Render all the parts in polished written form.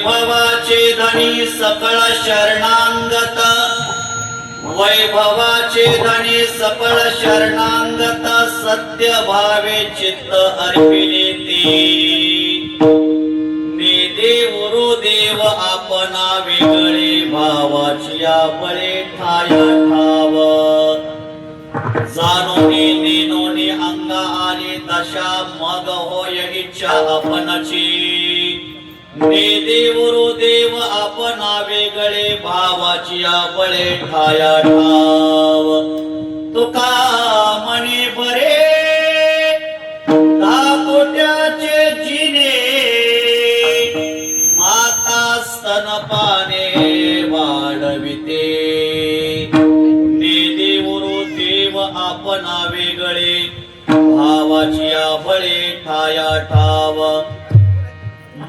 वैभवाचे धनी सकळ शरणांगत, वैभवाचे धनी सकळ शरणांगत, सत्य भावे चित्त अर्पिले ती। नेदे गुरुदेव आपणा वेगळे, भावाची बळे ठाया ठाव। जाणोनी नेनोनी अंग आली दशा, मग होय इच्छा आपणाची। नेदे गुरुदेव आपणा वेगळे, भावाची बळे ठाया ठाव। तुका म्हणे बरे दापोट्याचे जिने, माता स्तनपाने वाढविते। नेदे गुरुदेव आपणा वेगळे, भावाची बळे ठाया ठाव।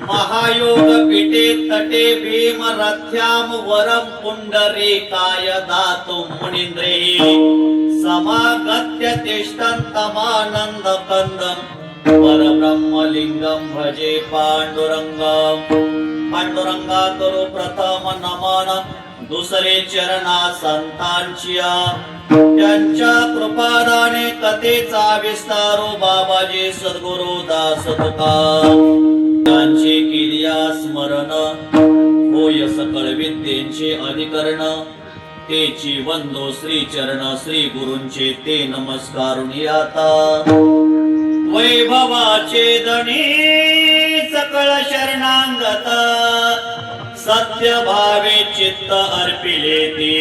महायोग पीठे तटे भीम रथ्याम, वरम पुंडरीकाय दातुं मुनींद्रे। समागत्य तिष्ठन्तमानन्द कंदं, परब्रह्मलिंगं भजे पांडुरंगं। पांडुरंगा करू प्रथम नमन, दुसरे चरणा संतांचिया। त्यांच्या कृपादाने कथेचा विस्तारो, बाबाजी सद्गुरु दास तुका। त्यांचे केलिया स्मरण, होय सकळ विद्येचे अधिकरण। तेची वंदो श्री चरण, श्री गुरूंचे ते नमस्कारुनी आता। वैभवाचे धनी सकळ शरणांगत, सत्य भावे चित्त अर्पिले ती।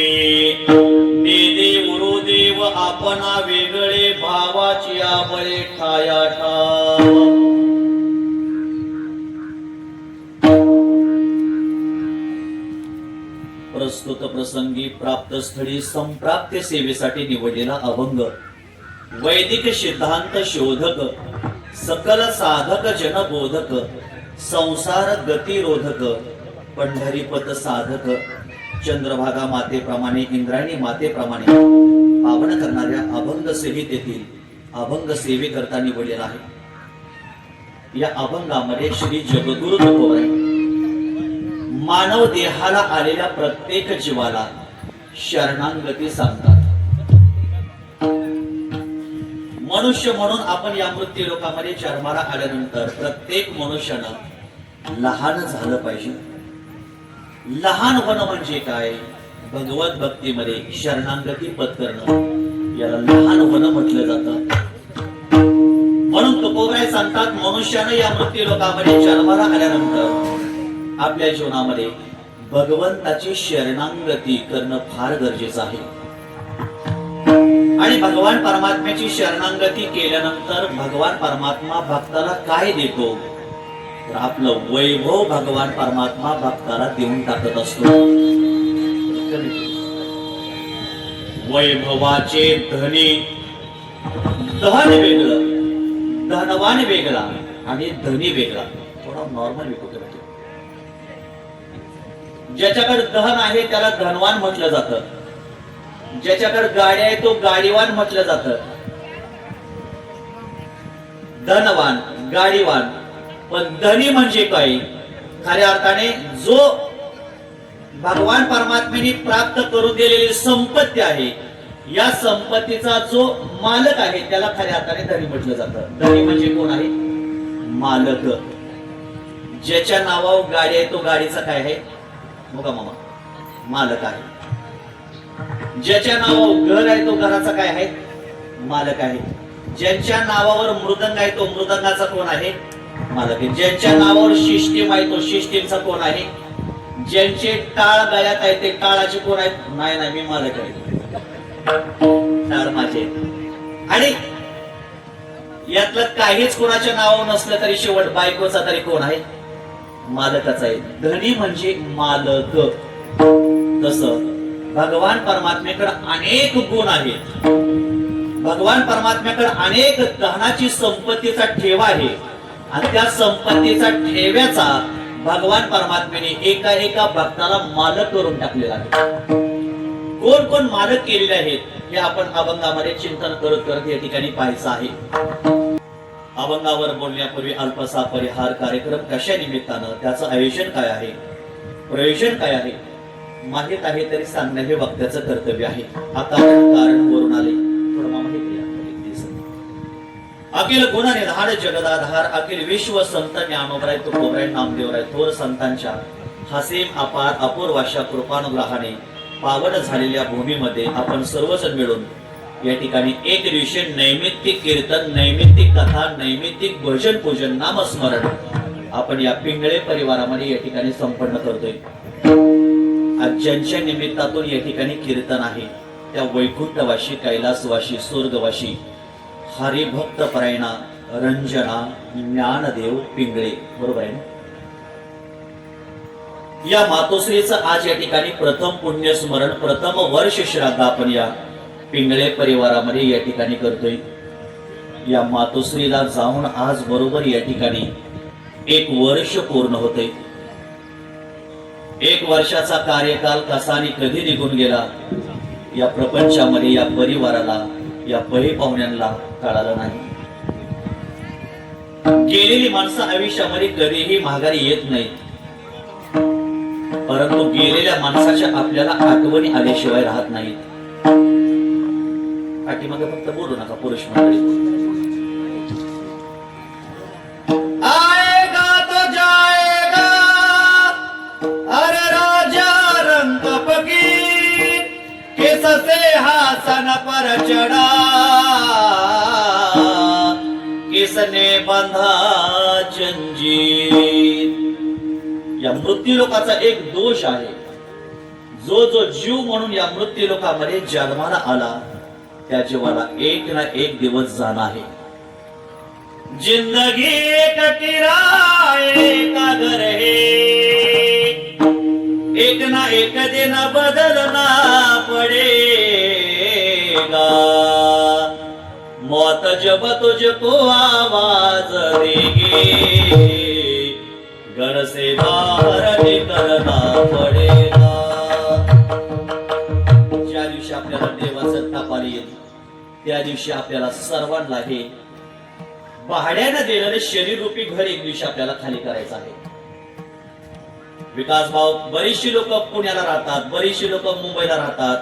नेदे गुरुदेव आपणा वेगळे, भावाची बळे ठाया ठाव। प्रस्तुत प्रसंगी प्राप्त स्थळी संप्राप्त सेवेसाठी निवडलेला अभंग, वैदिक सिद्धांत शोधक, सकल साधक जनबोधक, संसार गतिरोधक, पंढरीपद साधक, चंद्रभागा मातेप्रमाणे, इंद्रायणी मातेप्रमाणे पावन करणाऱ्या अभंग संहितेतील अभंग सेवेकरता निवडलेला आहे। या अभंगामध्ये श्री जगद्गुरु तुकोबाराय मानव देहाला आलेल्या प्रत्येक जीवाला शरणांगती सांगतात। मनुष्य म्हणून आपण या मृत्यू लोकामध्ये जन्माला आल्यानंतर प्रत्येक मनुष्यानं लहान झालं पाहिजे। लहान होणं म्हणजे काय? भगवत भक्तीमध्ये शरणांगती पत्करणं, याला लहान होणं म्हटलं जातं। म्हणून तुकोबाराय सांगतात, मनुष्यानं या मृत्यू लोकामध्ये जन्माला आल्यानंतर आपल्या जीवनामध्ये भगवंताची शरणांगती करणं फार गरजेचं आहे। आणि भगवान परमात्म्याची शरणांगती केल्यानंतर भगवान परमात्मा भक्ताला काय देतो? तर आपलं वैभव भगवान परमात्मा भक्ताला देऊन टाकत असतो। वैभवाचे धनी, धन वेगळं, धनवान वेगळा आणि धनी वेगळा। थोडा नॉर्मल विकतो। ज्याच्याकडे धन आहे त्याला धनवान म्हटलं जातं, ज्याच्याकडे गाडी आहे तो गाडीवान म्हटलं जातं। धनवान, गाडीवान, पण धनी म्हणजे काय? खऱ्या अर्थाने जो भगवान परमात्म्याने प्राप्त करून दिलेली संपत्ती आहे, या संपत्तीचा जो मालक आहे त्याला खऱ्या अर्थाने धनी म्हटलं जातं। धनी म्हणजे कोण आहे? मालक। ज्याच्या नावावर गाडी आहे तो गाडीचा काय आहे? बघा मामा, मालक आहे। ज्याच्या नावावर घर आहे तो घराचा काय आहे? मालक आहे। ज्यांच्या नावावर मृदंग आहे तो मृदंगाचा कोण आहे? मालक आहे। ज्यांच्या नावावर सिस्टीम आहे तो सिस्टीमचा कोण आहे? ज्यांचे टाळ गळ्यात आहे ते टाळाचे कोण आहेत? नाही नाही, मी मालक आहे, टाळ माझे। आणि यातलं काहीच कोणाच्या नावावर नसलं तरी शेवट बायकोचा तरी कोण आहे? मालकाचा आहे। धनी म्हणजे मालक। तसं भगवान परमात्म्याकडे अनेक गुण आहेत, भगवान परमात्म्याकडे अनेक धनाची संपत्तीचा ठेवा आहे, आणि त्या संपत्तीचा ठेव्याचा भगवान परमात्म्याने एका एका भक्ताला मालक करून टाकलेला आहे। कोण कोण मालक केलेले आहेत हे आपण अभंगामध्ये चिंतन करत करत या ठिकाणी पाहायचं आहे। अभंगावर बोलण्यापूर्वी अल्पसा परिहार कार्यक्रम कशा निमित्तानं, त्याचं आयोजन काय आहे, प्रयोजन काय आहे माहित आहे तरी सांगणं हे वक्त्याचं कर्तव्य आहे. आता कारण वरून आले थोडं माहिती अखिल गुण निधार जगदाधार अखिल विश्व संत ज्ञानोबराय तुकोबराय नामदेवराय थोर संतांच्या हसीम अपार अपूर्व अशा कृपानुग्रहाने पावन झालेल्या भूमीमध्ये आपण सर्वजण मिळून या ठिकाणी एक दिवशी नैमित्तिक कीर्तन, नैमित्तिक कथा, नैमित्तिक भजन पूजन नामस्मरण आपण या पिंगळे परिवारामध्ये या ठिकाणी संपन्न करतोय. आज ज्यांच्या निमित्तातून या ठिकाणी कीर्तन आहे त्या वैकुंठवाशी, कैलासवाशी, स्वर्गवाशी हरिभक्त परायणा रंजना ज्ञानदेव पिंगळे, बरोबर आहे ना? या मातोश्रीचं आज या ठिकाणी प्रथम पुण्यस्मरण, प्रथम वर्ष श्राद्ध आपण या पिंगळे परिवारामध्ये या ठिकाणी करतोय. या मातोश्रीला जाऊन आज बरोबर या ठिकाणी 1 वर्ष पूर्ण होते. 1 वर्षाचा कार्यकाल कसा आणि कधी निघून गेला या प्रपंचामध्ये या परिवाराला, या पही पाहुण्यांना कळालं नाही. गेलेली माणसं आयुष्यामध्ये कधीही माघारी येत नाहीत, परंतु गेलेल्या माणसाच्या आपल्याला आठवणी आल्याशिवाय राहत नाहीत. पाठीमागे फक्त बोलू नका पुरुष मंडळी. आएगा तो जाएगा अरे राजा रंग फकीर किस से हासन पर चढ़ा किसने बंधा जंजीर. या मृत्यूलोकाचा एक दोष आहे, जो जो जीव म्हणून या मृत्यूलोकामध्ये जन्माला आला त्या जीवाला एक ना एक दिवस जाणं आहे. जिंदगी एक किराए का घर है, एक ना एक दिन बदलना पड़ेगा. मौत जब तुझको आवाज देगी घर से बाहर निकलना पड़ेगा. ज्या दिवशी आपल्याला देवाचं तपाली येईल त्या दिवशी आपल्याला सर्वांना हे भाड्यानं दिलेलं शरीर रूपी घर एक दिवशी आपल्याला खाली करायचं आहे. विकास भाऊ, बरीचशी लोक पुण्याला राहतात, बरीचशी लोक मुंबईला राहतात,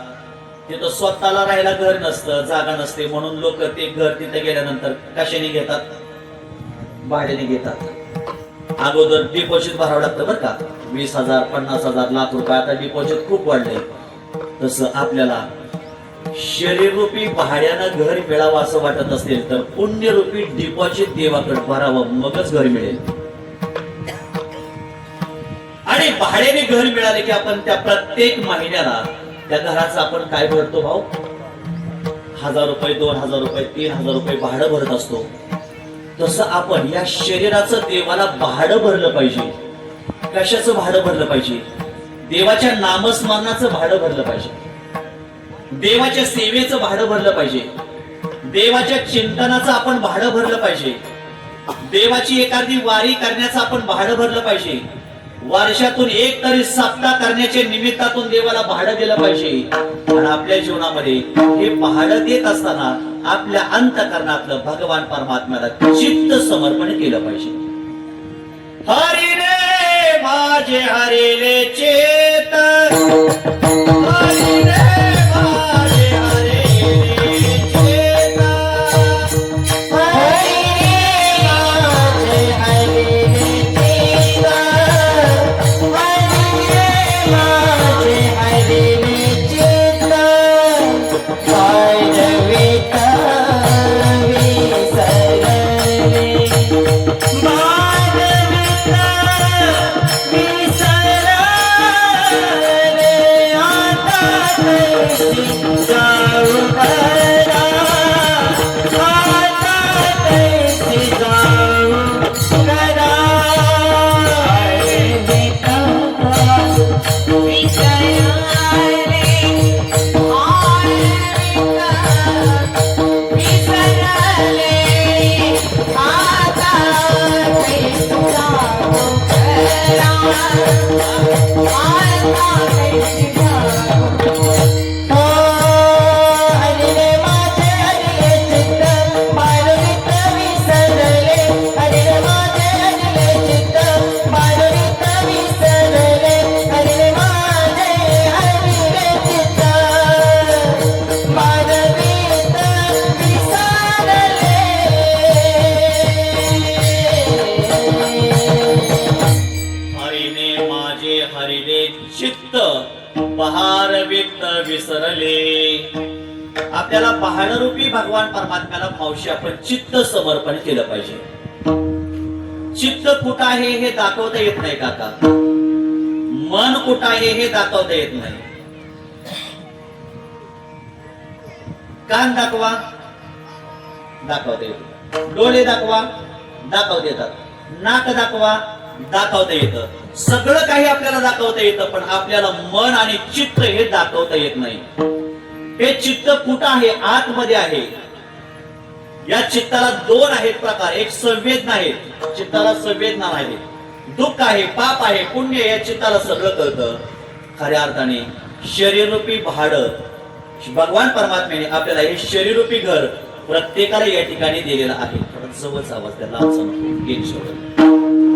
तिथं स्वतःला राहायला घर नसतं, जागा नसते, म्हणून लोक ते घर तिथे गेल्यानंतर कशाने घेतात, भाड्याने घेतात. अगोदर डिपॉझिट भरावं लागतं बरं का, 20,000, 50,000, लाख रुपये. आता डिपॉझिट खूप वाढलंय. तसं आपल्याला शरीररूपी भाड्यानं घर मिळावं असं वाटत असेल तर पुण्यरूपी डिपॉझिट देवाकडे भरावं, मगच घर मिळेल. आणि भाड्याने घर मिळाले की आपण त्या प्रत्येक महिन्याला त्या घराचं आपण काय भरतो भाऊ, 1,000 रुपये, 2,000 रुपये, 3,000 रुपये भाडं भरत असतो. तसं आपण या शरीराचं देवाला भाडं भरलं पाहिजे. कशाचं भाडं भरलं पाहिजे? देवाच्या नामस्मरणाचं भाडं भरलं पाहिजे, देवाच्या सेवेचं भाडं भरलं पाहिजे, देवाच्या चिंतनाचं आपण भाडं भरलं पाहिजे, देवाची एखादी वारी करण्याचं आपण भाडं भरलं पाहिजे, वर्षातून एक तरी सप्ताह करण्याच्या निमित्तातून देवाला भाडं दिलं पाहिजे. आणि आपल्या जीवनामध्ये हे भाडं देत असताना आपल्या अंतःकरणातलं भगवान परमात्म्याला चित्त समर्पण केलं पाहिजे. हरिने माझे हरिले चेत, हरिने माझे हरिले चेत, हरिने माझे हरिले चेत, हरिने माझे हरिले चेत. पायरविता विसरले, पायरविता विसरले, आता कैसी जाऊ घरा, आता कैसी जाऊ घरा. पायरविता विसरले, हरिले माझे हरिले चित्त, पायरविता विसरले. चित्त बहार व्यक्त विसरले. आपल्याला बहाररूपी भगवान परमात्म्याला मावशी आपण चित्त समर्पण केलं पाहिजे. चित्त कुठं आहे हे दाखवता येत नाही काका. मन कुठं आहे हे दाखवता येत नाही. कान दाखवा, दाखवता येतो. डोळे दाखवा, दाखवता येतात. नाक दाखवा, दाखवता येतं. सगळं काही आपल्याला दाखवता येतं, पण आपल्याला मन आणि चित्त हे दाखवता येत नाही. हे चित्त कुठं आहे? आतमध्ये आहे. या चित्ताला दोन आहेत प्रकार. एक संवेदना आहे, चित्ताला संवेदना आहे. दुःख आहे, पाप आहे, पुण्य, या चित्ताला सगळं कळतं. खऱ्या अर्थाने शरीररूपी भाडं भगवान परमात्म्याने आपल्याला हे शरीररूपी घर प्रत्येकाला या ठिकाणी दिलेलं आहे. जवळच आवाज त्याला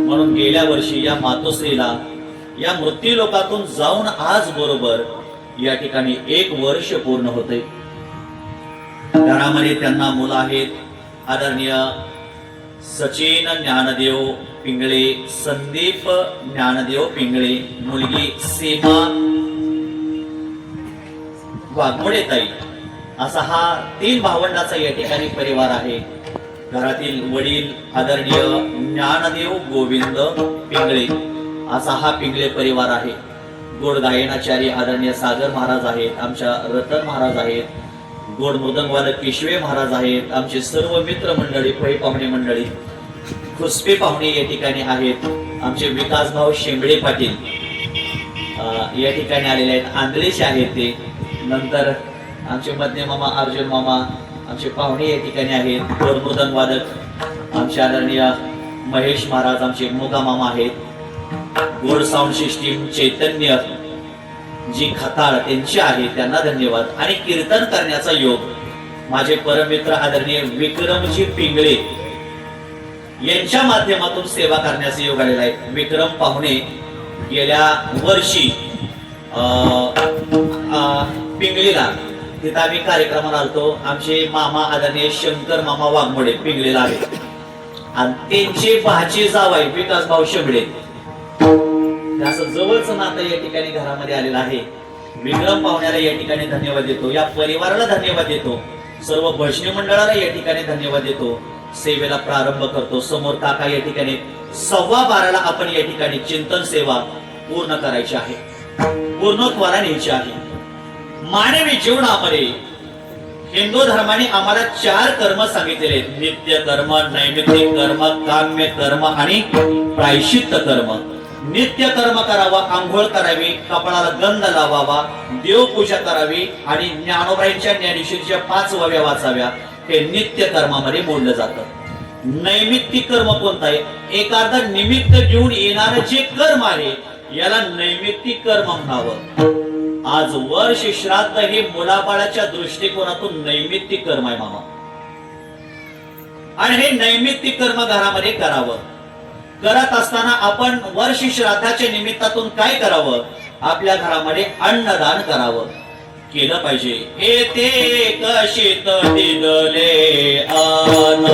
म्हणून गेल्या वर्षी या मातोश्रीला या मृत्यू लोकातून जाऊन आज बरोबर या ठिकाणी 1 वर्ष पूर्ण होते. घरामध्ये त्यांना मुलं आहेत. आदरणीय सचिन ज्ञानदेव पिंगळे, संदीप ज्ञानदेव पिंगळे, मुलगी सीमा वाघमोडे ताई, असा हा 3 भावंडाचा या ठिकाणी परिवार आहे. घरातील वडील आदरणीय ज्ञानदेव गोविंद पिंगळे, असा हा पिंगळे परिवार आहे. गोड गायनाचार्य आदरणीय सागर महाराज आहेत. आमच्या रतन महाराज आहेत. गोड मृदंगवादक किशवे महाराज आहेत. आमचे सर्व मित्र मंडळी, पै पाहुणे मंडळी, खुसपे पाहुणे या ठिकाणी आहेत. आमचे विकास भाऊ शेंबडे पाटील या ठिकाणी आलेले आहेत. आंधळेचे आहेत ते. नंतर आमचे मध्य मामा अर्जुन मामा, आमचे पाहुणे या ठिकाणी आहेत. गोड मृदंगवादक आमचे आदरणीय महेश महाराज, आमचे मोगा मामा आहेत. गोड साऊंड सिस्टीम चैतन्य जी खताळ त्यांची आहे, त्यांना धन्यवाद. आणि कीर्तन करण्याचा योग माझे परमित्र आदरणीय विक्रमजी पिंगळे यांच्या माध्यमातून सेवा करण्याचा योग आलेला आहे. विक्रम पाहुणे गेल्या वर्षी पिंगळीला तिथं आम्ही कार्यक्रमाला आलतो. आमचे मामा आदरणीय शंकर मामा वाघमोडे पिंगळीला आहे आणि त्यांचे भाचे जावाई विकास भाऊ शेंबडे, असं जवळच नातं या ठिकाणी घरामध्ये आलेलं आहे. विक्रम पाहुण्याला या ठिकाणी धन्यवाद देतो. या परिवाराला धन्यवाद देतो. सर्व भजनी मंडळाला या ठिकाणी धन्यवाद देतो. सेवेला प्रारंभ करतो. समोर काका या ठिकाणी 12:15 आपण या ठिकाणी चिंतन सेवा पूर्ण करायची आहे, पूर्णत्वाला न्यायची आहे. मानवी जीवनामध्ये हिंदू धर्माने आम्हाला 4 कर्म सांगितलेले आहेत. नित्य कर्म, नैमित्तिक कर्म, काम्य कर्म आणि प्रायश्चित्त कर्म. नित्य कर्म करावा, आंघोळ करावी, कपाळाला गंध लावावा, देवपूजा करावी आणि ज्ञानोबाईंच्या ज्ञानेश्वरीच्या 5 वव्या वाचाव्या. हे नित्य कर्मामध्ये मोडलं जातं. नैमित्तिक कर्म कोणतं आहे? एखादा निमित्त घेऊन येणारं जे कर्म आहे याला नैमित्तिक कर्म म्हणावं. आज वर्ष श्राद्ध हे मुलाबाळाच्या दृष्टिकोनातून नैमित्तिक कर्म आहे मामा. आणि हे नैमित्तिक कर्म घरामध्ये करावं. करत असताना आपण वर्ष श्राद्धाच्या निमित्तातून काय करावं? आपल्या घरामध्ये अन्नदान करावं, केलं पाहिजे. हे ते कशीत दिदले अन्न,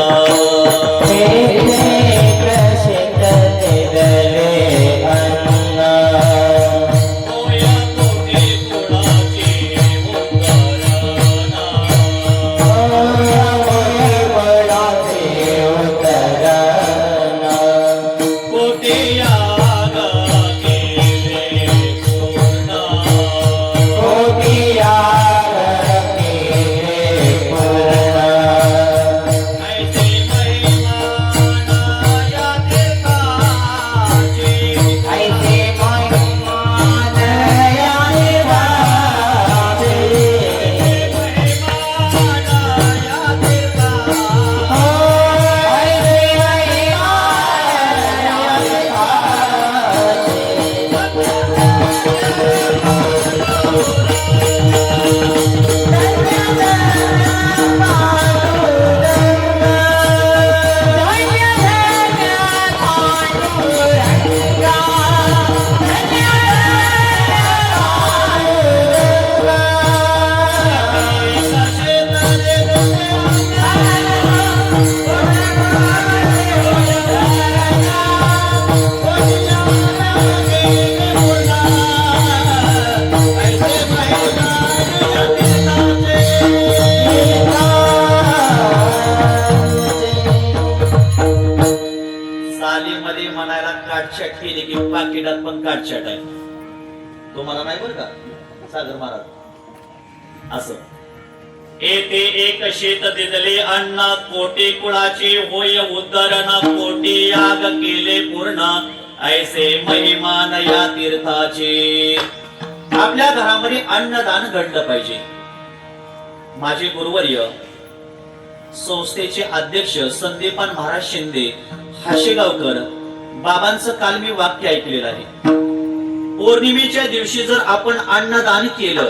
पाकिटात पण काटछाट आहे. तुम्हाला नाही बरं का सागर महाराज. असं येथे एक शेत दिदले अन्न कोटी कुळाचे होय उद्धरण कोटी याग केले पूर्ण ऐसे महिमान या तीर्थाचे. आपल्या घरामध्ये अन्नदान घडलं पाहिजे. माझे गुरुवर्य संस्थेचे अध्यक्ष संदीपान महाराज शिंदे हाशेगावकर बाबांचं काल मी वाक्य ऐकलेलं आहे. पौर्णिमेच्या दिवशी जर आपण अन्नदान केलं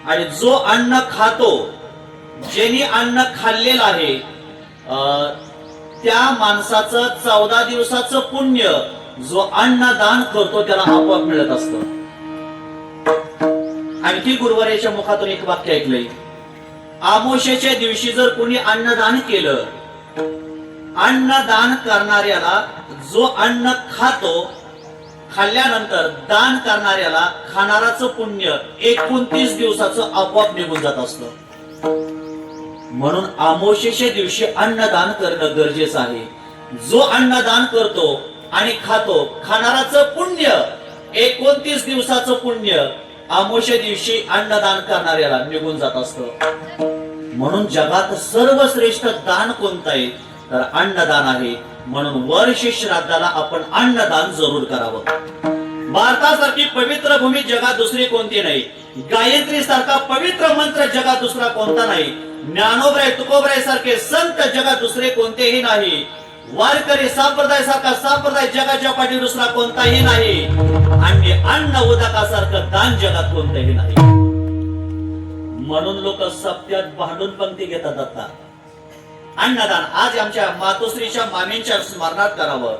आणि जो अन्न खातो, ज्यांनी अन्न खाल्लेलं आहे त्या माणसाचं 14 दिवसाचं पुण्य जो अन्नदान करतो त्याला आपोआप मिळत असतं. आणखी गुरुवारेच्या मुखातून एक वाक्य ऐकलंय. अमावस्येच्या दिवशी जर कोणी अन्नदान केलं, अन्नदान करणाऱ्याला जो अन्न खातो खाल्ल्यानंतर दान करणाऱ्याला खाणाराचं पुण्य 29 दिवसाचं आपोआप निघून जात असतं. म्हणून अमावस्येच्या दिवशी अन्नदान करणं गरजेचं आहे. जो अन्नदान करतो आणि खातो खाणाराचं पुण्य 29 दिवसाचं पुण्य अमावस्ये दिवशी अन्नदान करणाऱ्याला निघून जात असतं. म्हणून जगात सर्वश्रेष्ठ दान कोणतं आहे तर अन्नदान आहे. म्हणून वर्ष श्राद्धाला आपण अन्नदान जरूर करावं. भारतासारखी पवित्र भूमी जगात दुसरी कोणती नाही. गायत्री सारखा पवित्र मंत्र जगात दुसरा कोणता नाही. ज्ञानोबराय तुकोबराय सारखे संत जगात दुसरे कोणतेही नाही. वारकरी संप्रदाय सारखा संप्रदाय जगाच्या पाठी दुसरा कोणताही नाही. आणि अन्न उदकासारखं दान जगात कोणतंही नाही. म्हणून लोक सप्त्यात भांडून पंक्ती घेतात. आता अन्नदान आज आमच्या मातोश्रीच्या मामींच्या स्मरणात करावं,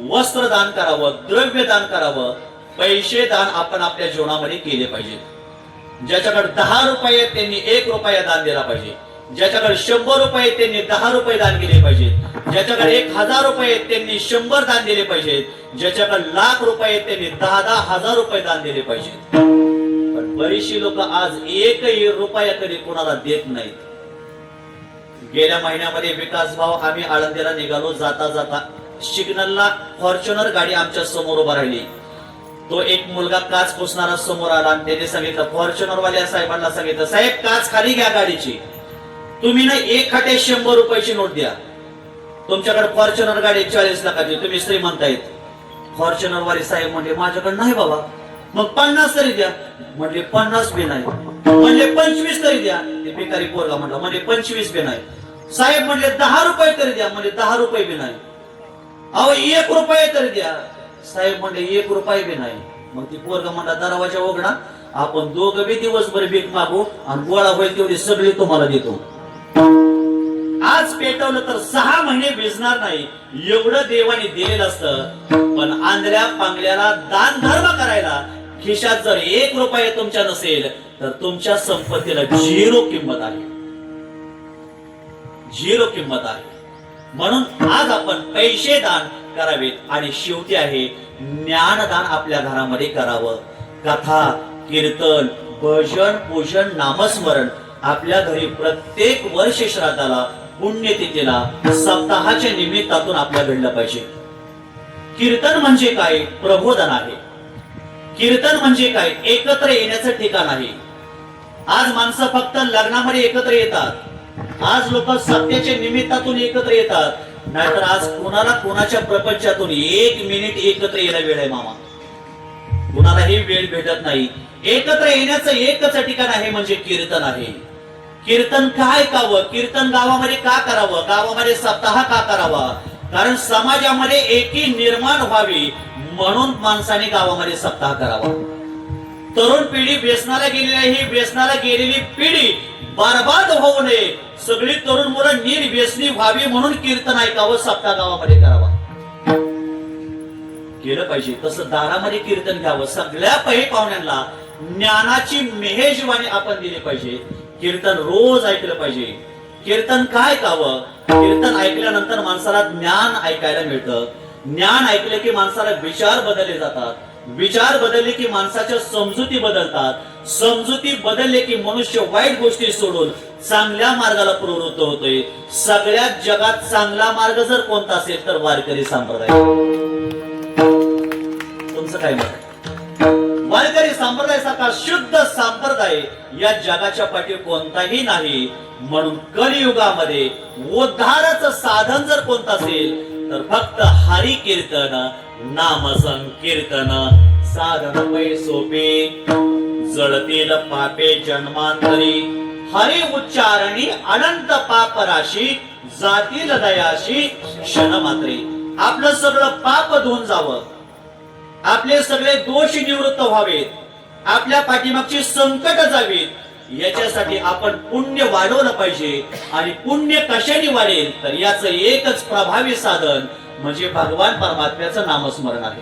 वस्त्र दान करावं, द्रव्य दान करावं, पैसे दान आपण आपल्या जीवनामध्ये केले पाहिजे. ज्याच्याकडे 10 रुपये त्यांनी 1 रुपया दान दिला पाहिजे. ज्याच्याकडे 100 रुपये त्यांनी 10 रुपये दान केले पाहिजेत. ज्याच्याकडे 1000 रुपये त्यांनी 100 दान दिले पाहिजेत. ज्याच्याकडे लाख रुपये त्यांनी 10,000 रुपये दान दिले पाहिजेत. पण बरीचशी लोक आज 1 रुपया तरी कोणाला देत नाहीत. गेल्या महिन्यामध्ये विकास भाऊ आम्ही आळंदीला निघालो. जाता जाता सिग्नलला फॉर्च्युनर गाडी आमच्या समोर उभा राहिली. तो एक मुलगा काच पुसणारा समोर आला आणि त्याने सांगितलं, फॉर्च्युनर वाल्या साहेबांना सांगितलं, साहेब काच खाली घ्या गाडीची, तुम्ही ना 1 खाटे 100 रुपयाची नोट द्या. तुमच्याकडे फॉर्च्युनर गाडी 40 लाखाची, तुम्ही श्रीमंत आहेत. फॉर्च्युनर वाले साहेब म्हणले, माझ्याकडे नाही बाबा. मग 50 तरी द्या. म्हणले 50 बी नाही. म्हणले 25 तरी द्या. ते भिकारी पोरगा म्हणला, म्हणजे 25 बी नाही. साहेब म्हणले 10 रुपये तरी द्या. म्हणजे 10 रुपये बी नाही. अहो 1 रुपये तरी द्या. साहेब म्हणले 1 रुपये बी नाही. मग ती पोरगा म्हणला, दरवाजा उघडा, आपण दोघं बी दिवसभर भीक मागू आणि गोळा होईल तेवढी सगळी तुम्हाला देतो. आज पेटवलं तर 6 महिने भिजणार नाही एवढं देवाने दिलेलं असतं. पण आंधळ्या पांगल्याला दान धर्म करायला खिशात जर 1 रुपया तुमच्या नसेल तर तुमच्या संपत्तीला 0 किंमत आहे. 0 किंमत आहे. म्हणून आज आपण पैसे दान करावेत आणि शेवटी आहे ज्ञानदान आपल्या घरामध्ये करावं. कथा, कीर्तन, भजन, पूजन, नामस्मरण आपल्या घरी प्रत्येक वर्ष श्राद्धाला, पुण्यतिथीला, सप्ताहाच्या निमित्तातून आपल्या घडलं पाहिजे. कीर्तन म्हणजे काय? प्रबोधन आहे. कीर्तन म्हणजे काय? एकत्र येण्याचं ठिकाण आहे. आज माणसं फक्त लग्नामध्ये एकत्र येतात. आज लोक सत्याच्या निमित्तातून एकत्र येतात. नाहीतर आज कोणाला कोणाच्या प्रपंचातून 1 मिनिट एकत्र येणं वेळ आहे मामा. कुणालाही वेळ भेटत नाही. एकत्र येण्याचं एकच ठिकाण आहे म्हणजे कीर्तन आहे. कीर्तन काय ऐकावं? कीर्तन गावामध्ये का करावं? गावामध्ये सप्ताह का करावा? कारण समाजामध्ये एकी निर्माण व्हावी म्हणून माणसाने गावामध्ये सप्ताह करावा. तरुण पिढी व्यसनाला गेलेली आहे. ही व्यसनाला गेलेली पिढी बरबाद होऊ नये, सगळी तरुण मुलं निर्व्यसनी व्हावी म्हणून कीर्तन ऐकावं, सप्ताह गावामध्ये करावा. केलं पाहिजे. तसं दारामध्ये कीर्तन घ्यावं. सगळ्या पाहुण्यांना ज्ञानाची मेहेजवाणी आपण दिली पाहिजे. कीर्तन रोज ऐकलं पाहिजे. कीर्तन काय ऐकावं? कीर्तन ऐकल्यानंतर माणसाला ज्ञान ऐकायला मिळतं. ज्ञान ऐकले की माणसाला विचार बदलले जातात. विचार बदलले की माणसाच्या समजुती बदलतात. समजुती बदलले की मनुष्य वाईट गोष्टी सोडून चांगल्या मार्गाला प्रवृत्त होतोय. सगळ्यात जगात चांगला मार्ग जर कोणता असेल तर वारकरी संप्रदाय. तुमचं काय मत आहे? वारकरी संप्रदायासारखा शुद्ध संप्रदाय या जगाच्या पाठी कोणताही नाही. म्हणून कलियुगामध्ये उद्धाराचं साधन जर कोणतं असेल तर फक्त हरी कीर्तन, नाम संकीर्तन. साधन पै सोपे, जळतील पापे जन्मांतरी. हरी उच्चारणी अनंत पाप राशी, जातील दयाशी क्षण मात्रे. आपलं सगळं पाप धुवून जावं, आपले सगळे दोष निवृत्त व्हावेत, आपल्या पाठीमागची संकट जावीत, याच्यासाठी आपण पुण्य वाढवलं पाहिजे. आणि पुण्य कशाने वाढेल तर याचं एकच प्रभावी साधन म्हणजे भगवान परमात्म्याचं नामस्मरण आहे.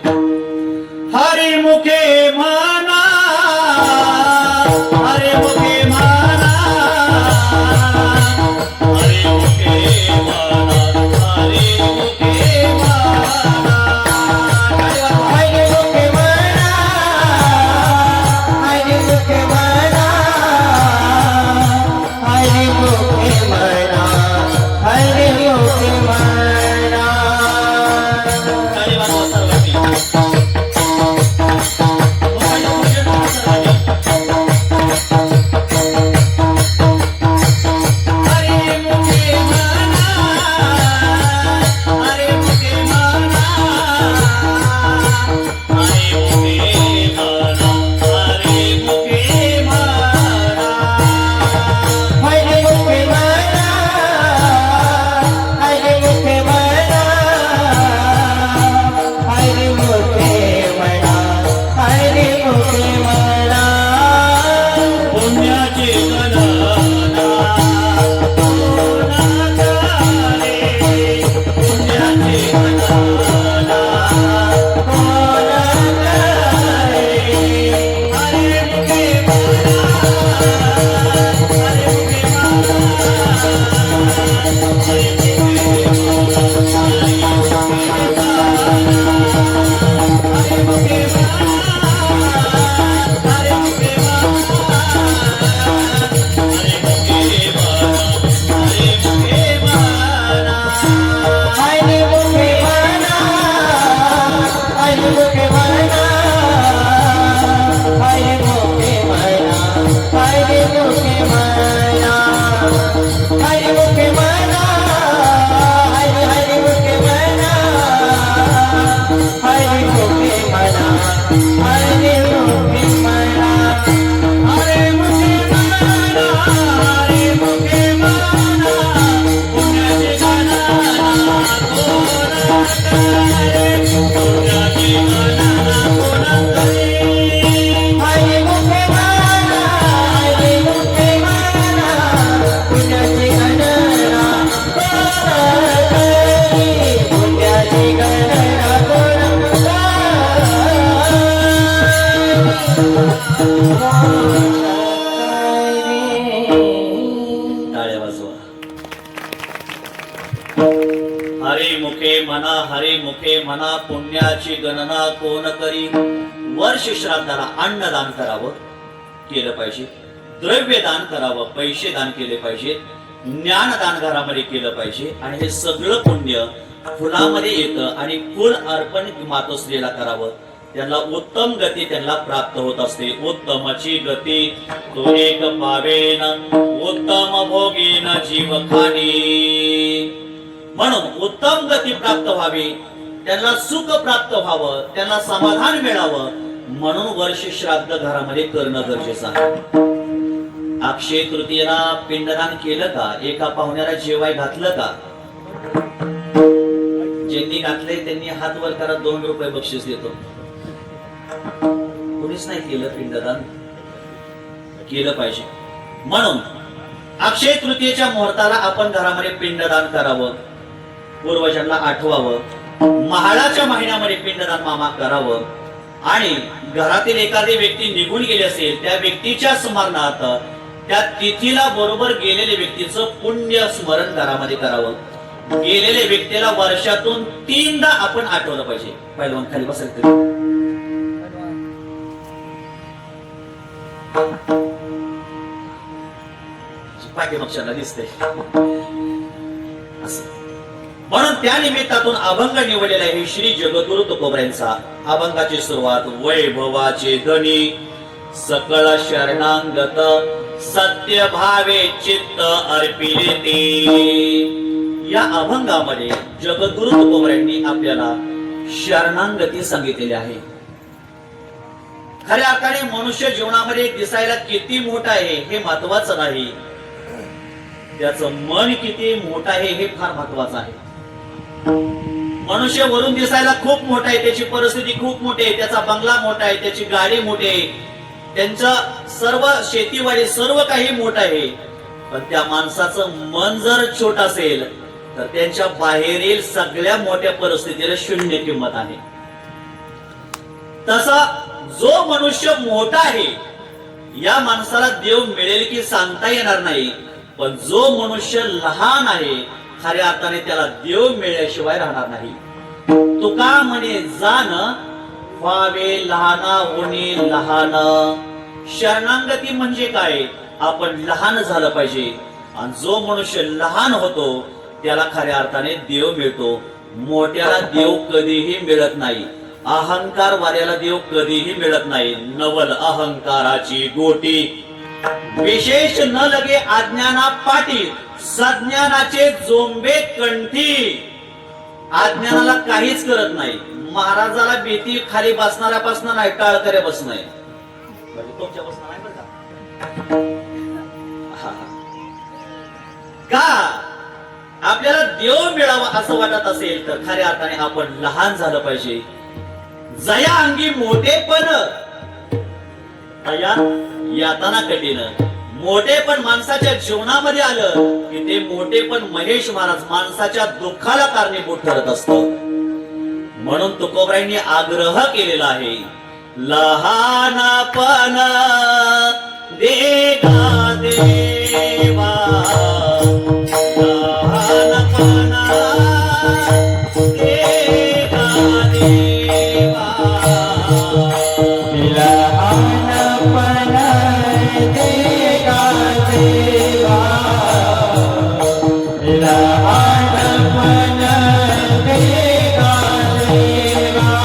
हरी मुखे म्हणा, हरी मुखे म्हणा, हरी मुखे म्हणा, हरी मुखे म्हणा. हरी मुखे म्हणा, हरी मुखे म्हणा, हरी मुखे म्हणा, हरी मुखे म्हणा. हरी वाजवा सर्वांनी. लोकांना पूजन करा सर्वांनी. हरी मुखे म्हणा, हरी मुखे म्हणा, हरी मुखे म्हणा, हरी मुखे म्हणा. हरी मुखे म्हणा, हरी मुखे म्हणा, हरी मुखे म्हणा, हरी मुखे म्हणा. पुण्याची गणना कोणाला रे, पुण्याची गणना कोणाला रे. हरी मुखे म्हणा, हरी मुखे म्हणा, हरी मुखे म्हणा, हरी मुखे हरी मुखे म्हणा, हरी मुखे म्हणा, हरी मुखे म्हणा, हरी मुखे म्हणा. हरी मुखे म्हणा, हरी हरी मुखे म्हणा, हरी मुखे म्हणा, हरी मुखे म्हणा. हरी मुखे म्हणा, हरी मुखे म्हणा, पुण्याची गणना कोणाला रे, पुण्याची गणना कोणाला रे. हरी मुखे म्हणा, हरी मुखे म्हणा, पुण्याची गणना कोण करी, पुण्याची गणना कोण करी. टाळ्या वाजवा. हरी मुखे म्हणा, हरी मुखे म्हणा, पुण्याची गणना कोण करी. वर्ष श्राद्धाला अन्नदान करावं, केलं पाहिजे. द्रव्य दान करावं, पैसे दान केले पाहिजे. ज्ञानदान घरामध्ये केलं पाहिजे. आणि हे सगळं पुण्य फुलामध्ये येतं आणि फुल अर्पण मातोश्रीला करावं. त्यांना उत्तम गती त्यांना प्राप्त होत असते. उत्तमची गती तो एक पावेन, उत्तम भोगीन जीव खाणी. म्हणून उत्तम गती प्राप्त व्हावी, त्यांना सुख प्राप्त व्हावं, त्यांना समाधान मिळावं, म्हणून वर्ष श्राद्ध घरामध्ये करणं गरजेचं आहे. अक्षय तृतीयेला पिंडदान केलं का? एका पाहुण्याला जेवाय घातलं का? ज्यांनी घातलंय त्यांनी हात वर करा, 2 रुपये बक्षीस देतो. कोणीच नाही केलं पिंडदान, केलं पाहिजे. म्हणून अक्षय तृतीयेच्या मुहूर्ताला आपण घरामध्ये पिंडदान करावं, पूर्वजांना आठवावं. महाळाच्या महिन्यामध्ये पिंडदान मामा करावं. आणि घरातील एखादी व्यक्ती निघून गेली असेल, त्या व्यक्तीच्या स्मरणार्थ त्या तिथीला बरोबर गेलेल्या व्यक्तीचं पुण्य स्मरण घरामध्ये करावं. गेलेल्या व्यक्तीला वर्षातून 3दा आपण आठवलं पाहिजे. पहिलवान खाली बसायचं. पाठीमागच्याला दिसतंय असं. म्हणून त्या निमित्तातून अभंग निवडलेला आहे श्री जगद्गुरु तुकोबऱ्यांचा. अभंगाची सुरुवात. वैभवाचे धनी सकळ शरणांगत सत्य भावे चित्त अर्पिले ते. या अभंगामध्ये जगद्गुरु तुकोबऱ्यांनी आपल्याला शरणांगती सांगितलेली आहे. खऱ्या अर्थाने मनुष्य जीवनामध्ये दिसायला किती मोठा आहे हे महत्वाचं नाही, त्याचं मन किती मोठं आहे हे फार महत्वाचं आहे. मनुष्य वरून दिसायला खूप मोठा आहे, त्याची परिस्थिती खूप मोठी आहे, त्याचा बंगला मोठा आहे, त्याची गाडी मोठी आहे, त्यांचं सर्व शेतीवाडी सर्व काही मोठं आहे. पण त्या माणसाचं मन जर छोट असेल तर त्यांच्या बाहेरील सगळ्या मोठ्या परिस्थितीला शून्य किंमत आहे. तसा जो मनुष्य मोठा आहे या माणसाला देव मिळेल की सांगता येणार नाही, पण जो मनुष्य लहान आहे खऱ्या अर्थाने त्याला देव मिळल्याशिवाय राहणार नाही. तुका म्हणे जाण व्हावे लहाना होणे लहान. शरणागती म्हणजे काय? आपण लहान झालं पाहिजे, आणि जो मनुष्य लहान होतो त्याला खऱ्या अर्थाने देव मिळतो. मोठ्याला देव कधीही मिळत नाही, अहंकार वाऱ्याला देव कधीही मिळत नाही. नवल अहंकाराची गोटी विशेष न लगे अज्ञाना पाठी सज्ञानाचे जोंबे कंठी. अज्ञानाला काहीच करत नाही. महाराजाला भीती खाली बसणाऱ्यापासून नाही, टाळकऱ्या बसणं आहे. तुमच्या बसणार आहे बरं का? आपल्याला देव मिळावा असं वाटत असेल तर खऱ्या अर्थाने आपण लहान झालं पाहिजे. जया अंगी मोठेपण तया यातना कठीण. मोठेपण माणसाच्या जीवनामध्ये आलं की ते मोठेपण महेश महाराज माणसाच्या दुःखाला कारणीभूत ठरत असत. म्हणून तुकोबरायांनी आग्रह केलेला आहे, लहानपण देगा देवा लहानपण देगा देवा. लहानपण देगा देवा लहानपण देगा देवा.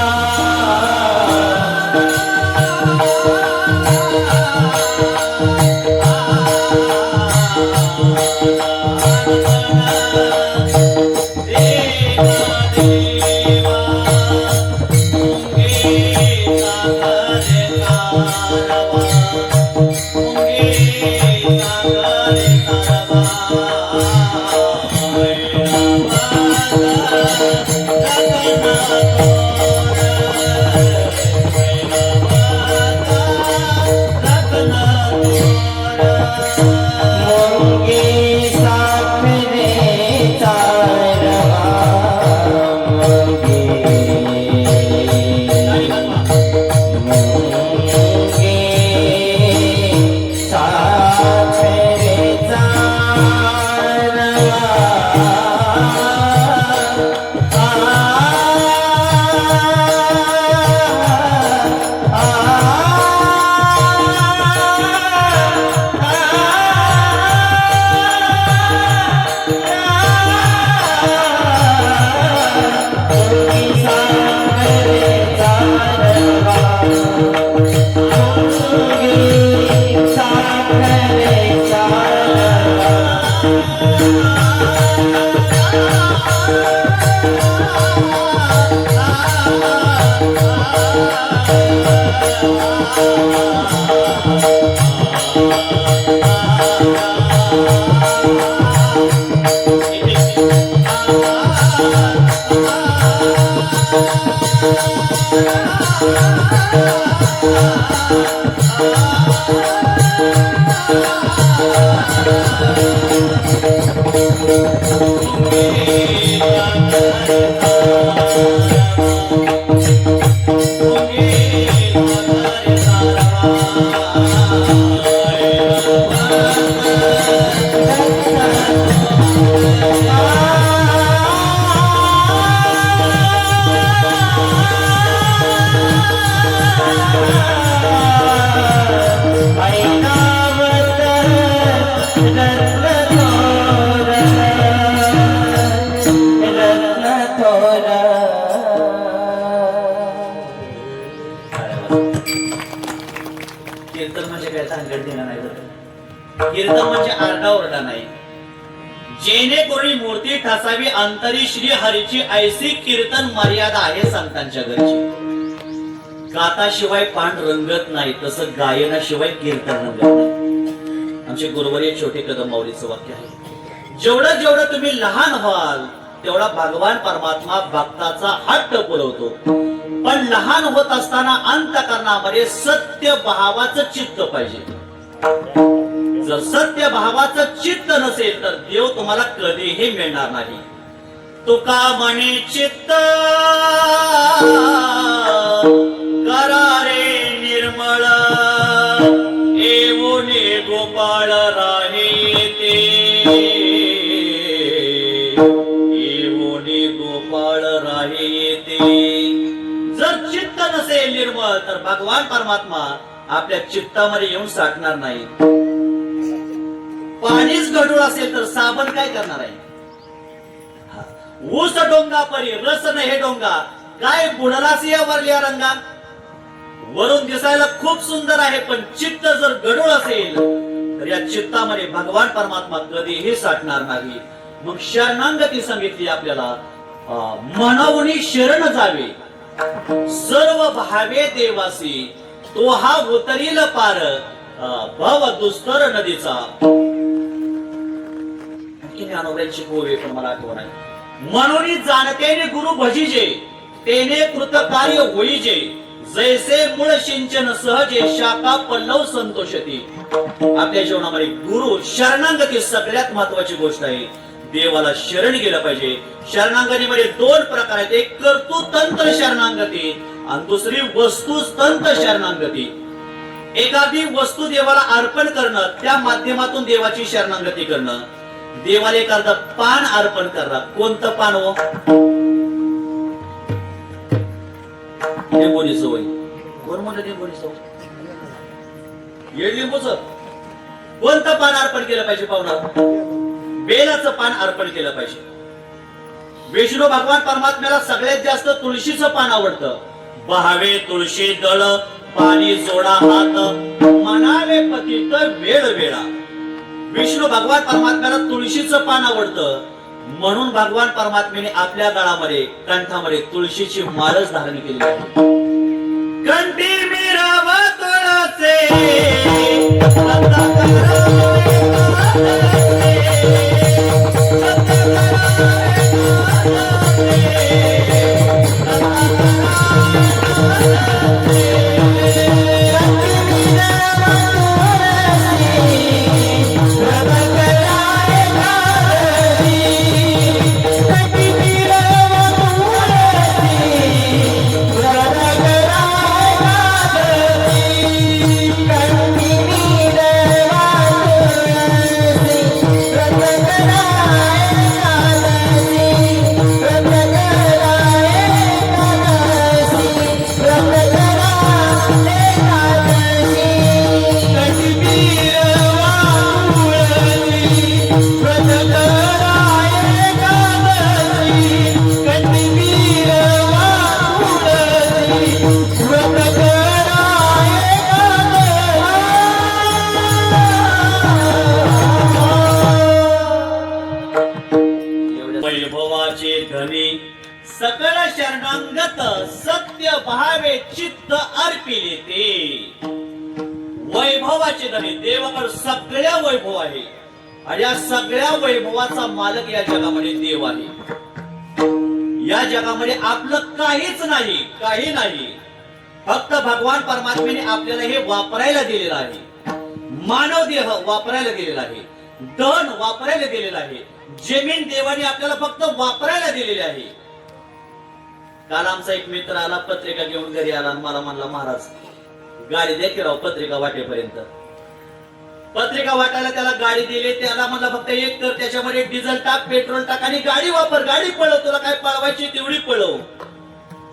कीर्तन म्हणजे काय तांगड देणं नाही बरं. कीर्तन म्हणजे आरडाओरडा नाही. जेणेकरून मूर्ती ठसावी अंतरी श्री हरीची ऐसी कीर्तन मर्यादा आहे संतांच्या घरची. गाताशिवाय पान रंगत नाही तसं गायनाशिवाय कीर्तन रंगत नाही. आमचे गुरुवर्य छोटे कदम माऊलीचं वाक्य आहे. जेवढं जेवढं तुम्ही लहान व्हाल तेवढा भगवान परमात्मा भक्ताचा हट्ट पुरवतो. पण लहान होत असताना अंतःकरणामध्ये सत्य भावाचं चित्त पाहिजे. जर सत्य भावाचं चित्त नसेल तर देव तुम्हाला कधीही मिळणार नाही. तुका म्हणे चित्त करारे निर्मळ एवोने गोपाळ राहे ते एवोने गोपाळ राहे ते. जर चित्त नसेल निर्मळ तर भगवान परमात्मा आपल्या चित्तामध्ये येऊन साठणार नाही. पाणीच गढूळ असेल तर साबण काय करणार आहे. ऊस डोंगा परी रस न हे डोंगा काय बुडलास या वरल्या रंगा. वरून दिसायला खूप सुंदर आहे पण चित्त जर गढूळ असेल तर या चित्तामध्ये भगवान परमात्मा कधीही साठणार नाही. मग शरणागती सांगितली आपल्याला. मनवून शरण जावे सर्व भावे देवासी तो हा उतरील पार भव दुस्तर नदीचा. ज्ञानोबरांची गोवे पण मला आठवण आहे. म्हणून जाणतेने गुरु भजीजे तेने कृत कार्य होईजे जैसे मूळ सिंचन सहजे शाखा पल्लव संतोषती. आपल्या जीवनामध्ये गुरु शरणागती सगळ्यात महत्वाची गोष्ट आहे. देवाला शरण गेलं पाहिजे. शरणागतीमध्ये दोन प्रकार आहेत. एक कर्तृतंत्र शरणागती आणि दुसरी वस्तुतंत्र शरणागती. एखादी वस्तू देवाला अर्पण करणं त्या माध्यमातून देवाची शरणागती करणं. देवाला एखादं पान अर्पण करा. कोणतं पान हो. लिंबोनी सवय कोण म्हणलं. लिंबोनी सवय लिंबूच कोणतं पान अर्पण केलं पाहिजे पाहुणा. बेलाचं पान अर्पण केलं पाहिजे. विष्णू भगवान परमात्म्याला सगळ्यात जास्त तुळशीचं पान आवडतं. बहावे तुळशी दळ पाणी जोडा हात म्हणावे पतित वेळ वेळा. विष्णू भगवान परमात्म्याला तुळशीचं पान आवडतं म्हणून भगवान परमात्म्याने आपल्या गळामध्ये कंठामध्ये तुळशीची माळच धारण केली आहे. कंठी मिराव तुळसे सकळ शरणांगत सत्य भावे चित्त अर्पिले ते. वैभवाचे धनी देवाकडे सगळ्या वैभव आहे आणि या सगळ्या वैभवाचा मालक या जगामध्ये देव आहे. या जगामध्ये आपलं काहीच नाही. काही नाही. फक्त भगवान परमात्म्याने आपल्याला हे वापरायला दिलेलं आहे. मानव देह वापरायला दिलेला आहे. धन वापरायला दिलेलं आहे. जमीन देवाने आपल्याला फक्त वापरायला दिलेली आहे. काल आमचा एक मित्र आला पत्रिका घेऊन घरी आला. मला म्हणला महाराज गाडी द्या की राव पत्रिका वाटेपर्यंत. पत्रिका वाटायला त्याला गाडी दिली. त्याला म्हणलं फक्त एक कर त्याच्यामध्ये डिझेल टाक पेट्रोल टाक आणि गाडी वापर. गाडी पळव. तुला काय पळवायची तेवढी पळव.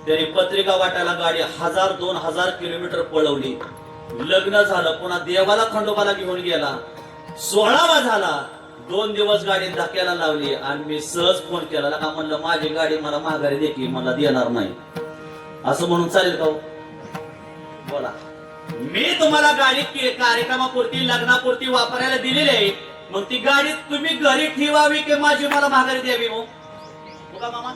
त्याने पत्रिका वाटायला गाडी 1000-2000 किलोमीटर पळवली. लग्न झालं. पुन्हा देवाला खंडोबाला घेऊन गेला. 16वा झाला. 2 दिवस गाडी धक्क्याला लावली आणि मी सहज फोन केला का म्हणलं माझी गाडी मला माघारी दे की मला देणार नाही. असं म्हणून चालेल का. बोला मी तुम्हाला गाडी कार्यक्रमापुरती लग्नापुरती वापरायला दिलेली आहे, मग ती गाडी तुम्ही घरी ठेवावी की माझी मला माघारी द्यावी? हो का मामा?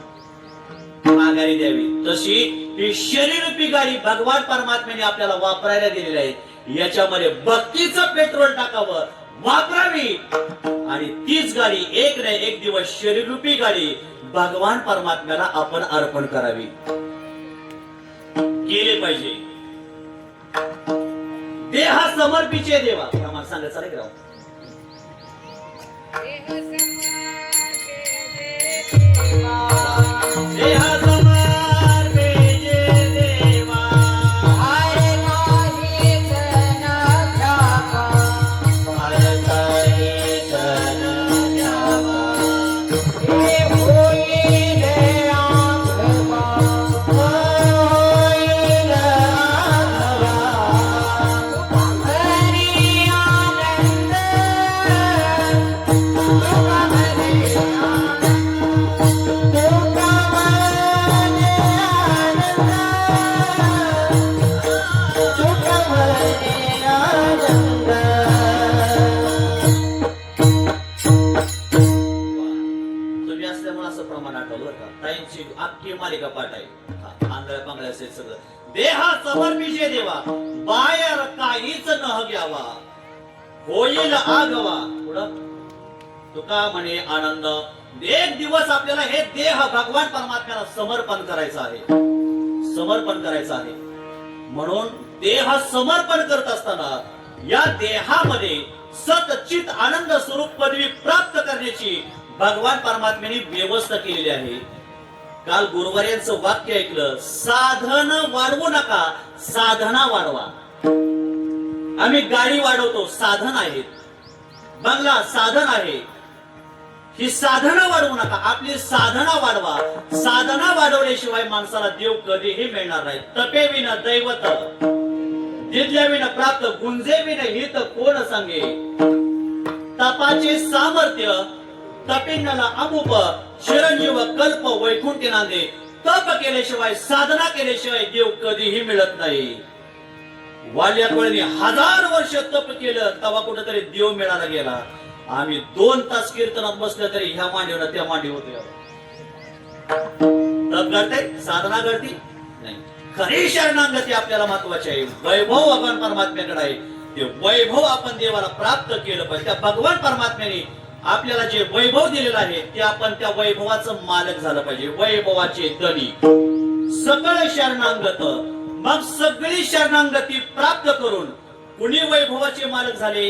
माघारी द्यावी. तशी ही शरीररूपी गाडी भगवान परमात्म्याने आपल्याला वापरायला दिलेली आहे. याच्यामध्ये भक्तीचं पेट्रोल टाकावं, वापरावी, आणि तीच गाडी एक नाही एक दिवस शरीररूपी गाडी भगवान परमात्म्याला आपण अर्पण करावी, केले पाहिजे. देहा समर्पिचे देवा. आम्हाला सांगायचं नाही राव. देहा समर्पिचे देवा. हरे नाही सन ध्यावा, हरे काही सन द्यावा. हे होईल आठवा, होईल आठवा. हरी आनंद, तुका हरी आनंद, तुका हरी आनंद, तुका हरी आनंद. तुम्ही असल्यामुळे असं प्रमाण आठवलं बरं का. ताईंची अख्खी मालिका पाठ आहे. आंधळ्या पांगळ्या असेल सगळं. देहा समर्पिचे देवा, बाहेर काहीच न घ्यावा, होईल आगवा. पुढं तुका म्हणे आनंद. एक दिवस आपल्याला हे देह भगवान परमात्म्याला समर्पण करायचं आहे, समर्पण करायचं आहे. म्हणून देह समर्पण करत असताना या देहामध्ये सतचित आनंद स्वरूप पदवी प्राप्त करण्याची भगवान परमात्म्याने व्यवस्था केलेली आहे. काल गुरुवार्यांचं वाक्य ऐकलं, साधन वाढवू नका, साधना वाढवा. आम्ही गाडी वाढवतो, साधन आहेत. बंगला साधन आहे. ही साधना वाढवू नका, आपली साधना वाढवा. साधना वाढवल्याशिवाय माणसाला देव कधीही मिळणार नाही. तपे विना दैवत, जिथल्या विना प्राप्त, गुंजे विना हित कोण सांगे. तपाचे सामर्थ्य तपिन्नाला अमुप, चिरंजीव कल्प वैकुंठी नांदे. तप केल्याशिवाय, साधना केल्याशिवाय देव कधीही मिळत नाही. वाल्याकडे 1000 वर्ष तप केलं तेव्हा कुठेतरी देव मिळाला गेला. आम्ही 2 तास कीर्तनात बसलं तरी ह्या मांडीवर त्या मांडी होते. तप घडते, साधना घडती नाही. खरी शरणागती आपल्याला महत्वाची आहे. वैभव भगवान परमात्म्याकडे आहे. ते वैभव आपण देवाला प्राप्त केलं पाहिजे. त्या भगवान परमात्म्याने आपल्याला जे वैभव दिलेलं आहे ते आपण त्या वैभवाचं मालक झालं पाहिजे. वैभवाचे धनी सकळ शरणांगत. मग सगळी शरणांगती प्राप्त करून कुणी वैभवाचे मालक झाले?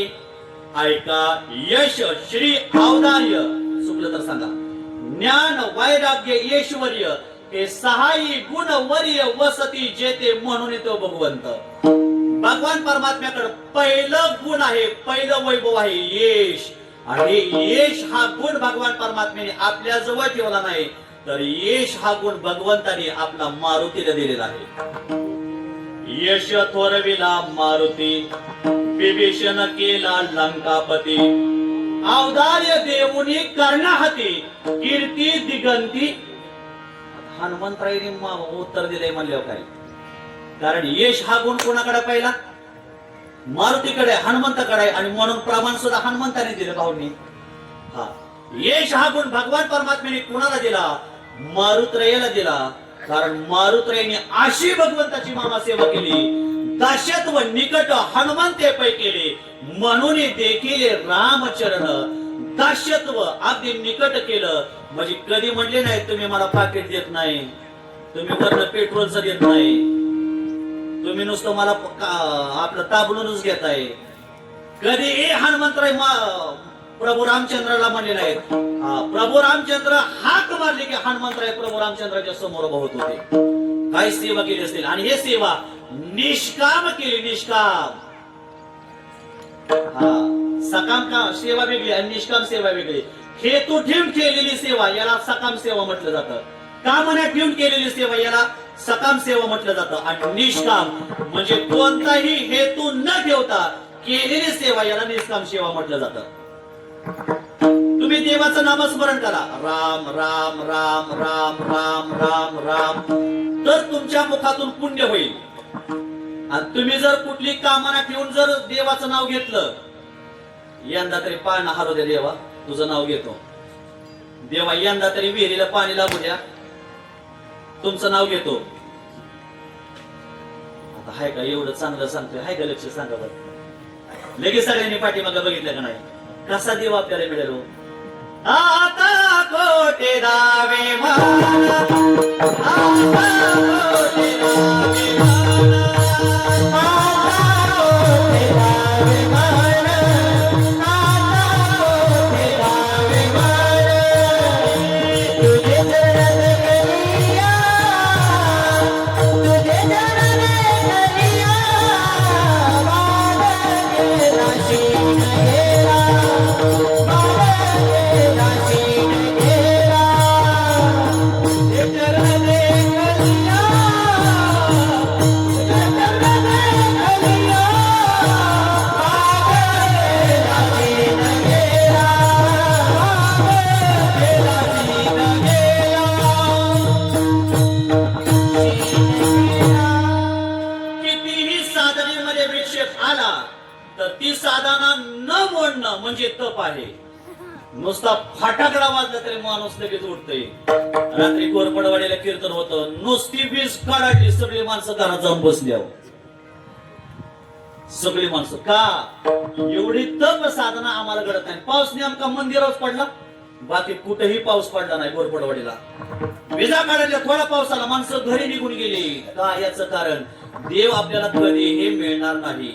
ऐका, यश श्री औदार्य सुकलं तर सांगा. ज्ञान वैराग्य ऐश्वर्य हे 6 गुण वर्य वसती जेते म्हणून तो भगवंत. भगवान परमात्म्याकडे पहिलं गुण आहे, पहिलं वैभव आहे यश. आणि यश हा गुण भगवान परमात्म्याने आपल्या जवळ ठेवला नाही, तर यश हा गुण भगवंताने आपला मारुतीला दिलेला आहे. यश थोरविला मारुती, विभीषण केला लंकापती. औदार्य देऊनी कर्णाहती, कीर्ती दिगंती. हनुमंतरायने उत्तर दिले म्हणल्यावर काय? कारण यश हा गुण कोणाकडे पहिला? मारुतीकडे, हनुमंताकडे. आणि म्हणून प्रमाण सुद्धा हनुमंताने दिलं भाऊंनी. हा, यश हा गुण भगवान परमात्म्याने कुणाला दिला? मारुतरेयला दिला. कारण मारुतरेयने अशी भगवंताची मामा सेवा केली, दास्यत्व निकट हनुमंते पै केले. म्हणून देखील रामचरण दास्यत्व अगदी निकट केलं. म्हणजे कधी म्हणले नाही तुम्ही मला पाकिट देत नाही, तुम्ही वरनं पेट्रोलचं देत नाही, तुम्ही नुसतं मला आपलं ताबडूनच घेताय. कधी हनुमंतराय प्रभू रामचंद्राला म्हणले नाहीत. प्रभू रामचंद्र हाक मारली की हनुमंतराय प्रभू रामचंद्राच्या समोर उभे होत होते. काय सेवा केली असतील. आणि हे सेवा निष्काम केली, निष्काम. हा, सकाम का सेवा वेगळी आणि निष्काम सेवा वेगळी. हेतू ठेवून केलेली सेवा याला सकाम सेवा म्हटलं जातं. कामना ठेवून केलेली सेवा याला सकाम सेवा म्हटलं जातं. आणि निष्काम म्हणजे कोणताही हेतू न ठेवता केलेली सेवा याला निष्काम सेवा म्हटलं जातं. तुम्ही देवाचं नामस्मरण करा, राम राम राम राम राम राम राम, तर तुमच्या मुखातून पुण्य होईल. आणि तुम्ही जर कुठली कामना ठेवून जर देवाचं नाव घेतलं, यंदा तरी पाळणा हलू द्या देवा, तुझं नाव घेतो. देवा यंदा तरी विहिरीला पाणी लागू द्या, तुमचं नाव घेतो. आता हाय का एवढं चांगलं सांगतोय, हाय का लक्ष सांगा बरं. लगेच सगळ्यांनी पाठीमागं बघितलं का नाही, कसा देव आपल्याला मिळेल हो? आता कोटे दावे माना, आता कोटे दावे माना, आता कोटे दावे माना, आता कोटे दावे माना. तुझे चरण कलिया, तुझे चरण कलिया, बाबा के राशीन घेरा, बाबा के राशीन घेरा. तुझे चरण कलिया, तुझे चरण कलिया, बाबा के राशीन घेरा, बाबा के राशीन घेरा. कितीही साधनेमध्ये विक्षेप आला तर ती साधना न मोडणं म्हणजे तप आहे. नुसता फाटाकडा वाजला तरी माणूस लगेच उठतोय. रात्री कोरपडवाडीला कीर्तन होतं, नुसती वीज काढली, सगळी माणसं घरात जाऊन बसली आहो. सगळी माणसं का? एवढी तप साधना आम्हाला घडत नाही. पाऊस नेमका मंदिरावर पडला, बाकी कुठेही पाऊस पडला नाही. कोरपडवाडीला विजा काढल्या, थोडा पाऊस आला, माणसं घरी निघून गेली. का? याचं कारण देव आपल्याला कधीही मिळणार नाही.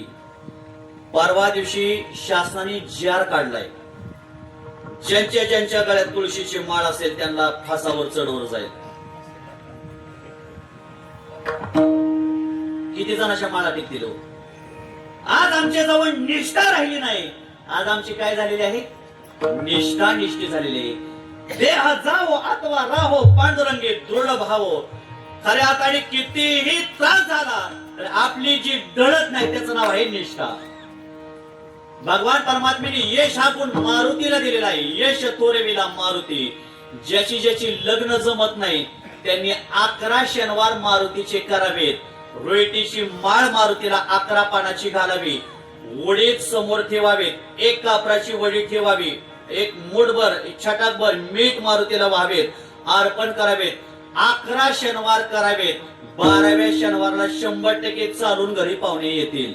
परवा दिवशी शासनाने जार काढलाय, ज्यांच्या ज्यांच्या गळ्यात तुळशीची माळ असेल त्यांना फासावर चढवर जाईल. किती जणांच्या माळा टिकतील हो? आज आमच्या जवळ निष्ठा राहिली नाही. आज आमची काय झालेली आहे? निष्ठा निष्ठी झालेली आहे. देह जावो अथवा राहो पांडुरंगी दृढ भावो. खऱ्या अर्थाने कितीही त्रास झाला तर आपली जी डळत नाही त्याचं नाव आहे निष्ठा. भगवान परमात्म्याने यश हा गुण मारुतीला दिलेला आहे. यश तोरविला मारुती. ज्याची ज्याची लग्न जमत नाही त्यांनी 11 शनिवार मारुतीचे करावेत. रोहिटीची माळ मारुतीला 11 पानाची घालावी. वडीत समोर ठेवावेत. 1 कापराची वडी ठेवावी. 1 मूठभर 1 छटाकभर मीठ मारुतीला व्हावेत. अर्पण करावेत. 11 शनिवार करावेत. 12व्या शनिवारला 100% चालून घरी पाहुणे येतील.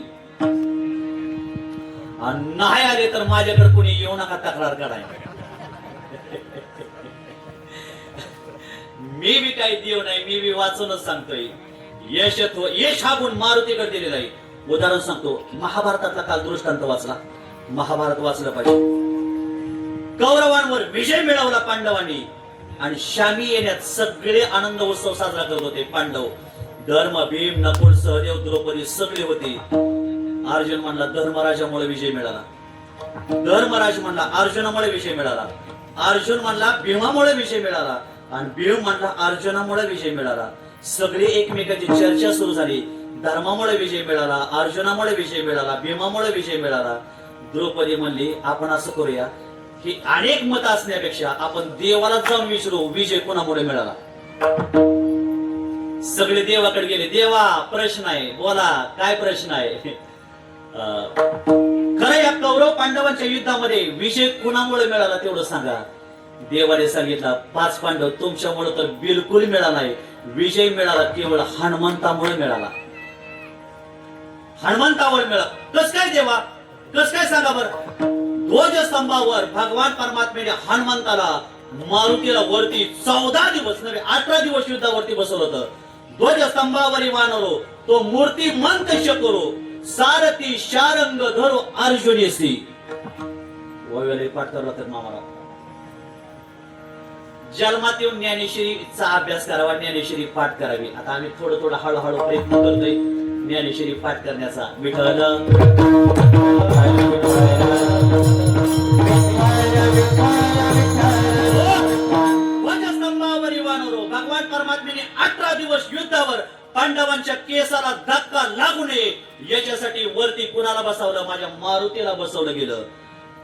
आणि नाही आले तर माझ्याकडे कोणी येऊ नका तक्रार करायला. मी बी काही देव नाही, मी बी वाचूनच सांगतोय. यश हा गुण मारुतीकडे दिलेला आहे. उदाहरण सांगतो, महाभारतातला काल दृष्टांत वाचला. महाभारत वाचलं पाहिजे. कौरवांवर विजय मिळवला पांडवांनी आणि शामी येण्यात सगळे आनंद उत्सव साजरा करत होते. पांडव, धर्म, भीम, नकुल, सहदेव, द्रौपदी सगळे होते. अर्जुन म्हणला धर्मराजामुळे विजय मिळाला. धर्मराज म्हणला अर्जुनामुळे विजय मिळाला. अर्जुन म्हणला भीमामुळे विजय मिळाला. आणि भीम म्हणला अर्जुनामुळे विजय मिळाला. सगळी एकमेकांची चर्चा सुरू झाली. धर्मामुळे विजय मिळाला, अर्जुनामुळे विजय मिळाला, भीमामुळे विजय मिळाला. द्रौपदी म्हणली आपण असं करूया की अनेक मत असण्यापेक्षा आपण देवाला जाऊन विचारू विजय कोणामुळे मिळाला. सगळे देवाकडे गेले. देवा प्रश्न आहे, बोला काय प्रश्न आहे? खरं या कौरव पांडवांच्या युद्धामध्ये विजय कुणामुळे मिळाला तेवढं सांगा. देवाने सांगितलं 5 पांडव तुमच्यामुळे तर बिलकुल मिळाला नाही. विजय मिळाला केवळ हनुमंतामुळे मिळाला. हनुमंतावर मिळाला. कस काय देवा? कस काय सांगा बरं? ध्वजस्तंभावर भगवान परमात्म्याने हनुमंताला मारुतीला वरती 14 दिवस नव्हे 18 दिवस युद्धावरती बसवलं होतं. ध्वजस्तंभावरी वानरो तो मूर्ती मंत शकरो सारथी शारंग धरो अर्जुनेसी. वगैरे पाठ करला तर मामाला जन्मात येऊन ज्ञानेश्वरीचा अभ्यास करावा, ज्ञानेश्वरी पाठ करावी. आता आम्ही थोडं थोडं हळूहळू प्रयत्न करतोय ज्ञानेश्वरी पाठ करण्याचा. विठ्ठल ध्वजस्तंभावरी वानरो भगवान परमात्म्याने 18 दिवस युद्धावर पांडवांच्या केसाला धक्का लागू नये याच्यासाठी वरती कुणाला बसवलं? माझ्या मारुतीला बसवलं गेलं.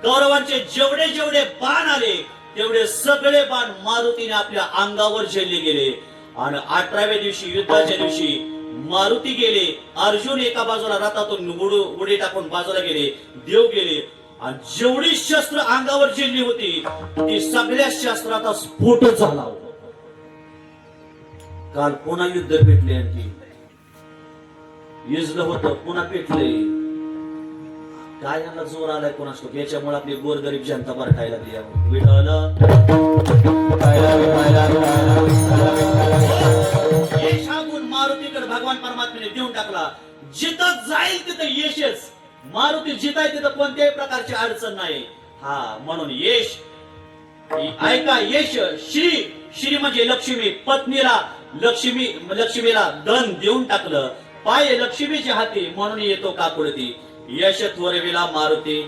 कौरवांचे जेवढे जेवढे बाण आले तेवढे सगळे बाण मारुतीने आपल्या अंगावर झेलले गेले. आणि 18व्या दिवशी युद्धाच्या दिवशी मारुती गेले, अर्जुन एका बाजूला रथातून उडी टाकून बाजूला गेले, देव गेले आणि जेवढी शस्त्र अंगावर झेलली होती ती सगळ्या शस्त्राचा स्फोट झाला. काल पुन्हा युद्ध पेटले, आणखी युद्ध होतं पुन्हा पेटले. काय यांना जोर आलाय कोणास ठाऊक. याच्यामुळे आपली गोरगरीब जनता बरकायला लागली. यश हा गुण मारुतीकडे भगवान परमात्म्याने देऊन टाकला. जिथं जाईल तिथं यशच. मारुती जिथं आहे तिथं कोणत्याही प्रकारची अडचण नाही. हा म्हणून यश ऐका, यश श्री म्हणजे लक्ष्मी. पत्नीला लक्ष्मीला धन देऊन टाकलं. पाय लक्ष्मीच्या हाती म्हणून येतो काकुळती. यश त्वरविला मारुती.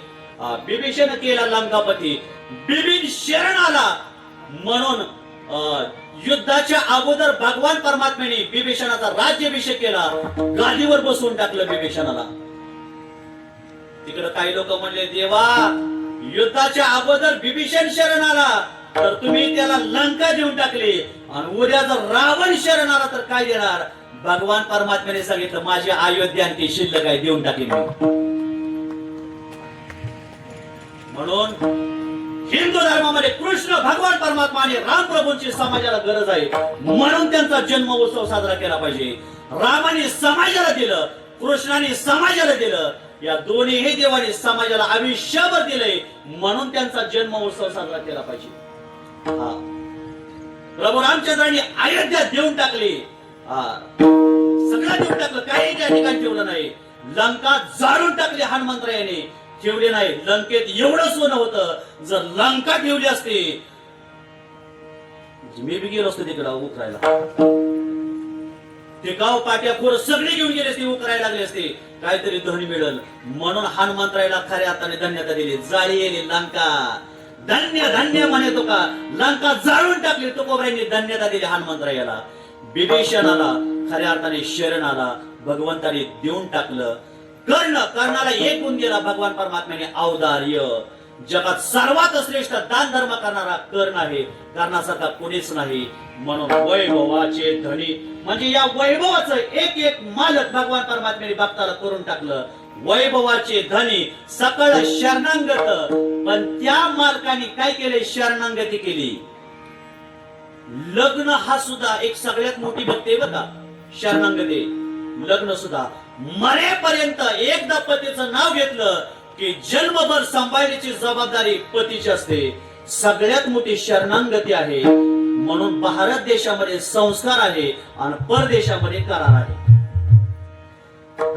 बिभीषण केला लंकापती. बिबीन शरण आला म्हणून युद्धाच्या अगोदर भगवान परमात्म्याने बिभीषणाचा राज्याभिषेक केला. गादीवर बसवून टाकलं बिभीषणाला. तिकडे काही लोक म्हणले, देवा युद्धाच्या अगोदर बिभीषण शरण आला तर तुम्ही त्याला लंका देऊन टाकली आणि उद्या जर रावण शरण आला तर काय देणार. भगवान परमात्म्याने सांगितलं, माझी अयोध्या आणखी शिल्लक आहे, देऊन टाकेन. म्हणून हिंदू धर्मामध्ये कृष्ण भगवान परमात्मा आणि रामप्रभूंची समाजाला गरज आहे. म्हणून त्यांचा जन्म उत्सव साजरा केला पाहिजे. रामाने समाजाला दिलं, कृष्णाने समाजाला दिलं. या दोन्हीही देवाने समाजाला आयुष्यभर दिलंय म्हणून त्यांचा जन्म उत्सव साजरा केला पाहिजे. प्रभू रामचंद्रांनी अयोध्या देऊन टाकली. सगळं देऊन टाकलं, काही त्या ठिकाणी ठेवलं नाही. लंका जाळून टाकली हनुमंतरायाने, ठेवले नाही. लंकेत एवढं सोनं होतं, जर लंका ठेवली असती मी बी गेलो असतो तिकडे उकरायला. ते गाव पाट्याखोर सगळे घेऊन गेले असते, उकरायला लागले असते, काहीतरी धन मिळेल म्हणून हनुमंतरायाला खऱ्या अर्थाने धन्यता दिली. जाळी येली लंका, धन्य धन्य म्हणे तो का. लंका जाळून टाकली, तुकोबरायांनी धन्यता दिली हनुमंतरायाला. बिभीषणाला खऱ्या अर्थाने शरण आला, भगवंताने देऊन टाकलं. कर्णाला एक गुण दिला भगवान परमात्म्याने, औदार्य. जगात सर्वात श्रेष्ठ दान धर्म करणारा कर्ण आहे, कर्णासारखा कोणीच नाही. म्हणून वैभवाचे धनी म्हणजे या वैभवाचं एक एक मालक भगवान परमात्म्याने भक्ताला करून टाकलं. वैभवाचे धनी सकळ शरणांगत. पण त्या मालकाने काय केले, शरणांगती केली. लग्न हा सुद्धा एक सगळ्यात मोठी भक्ती आहे बघा, शरणांगती. लग्न सुद्धा मरेपर्यंत एकदा पतीचं नाव घेतलं की जन्मभर सांभाळण्याची जबाबदारी पतीची असते. सगळ्यात मोठी शरणांगती आहे. म्हणून भारत देशामध्ये संस्कार आहे आणि परदेशामध्ये करार आहे.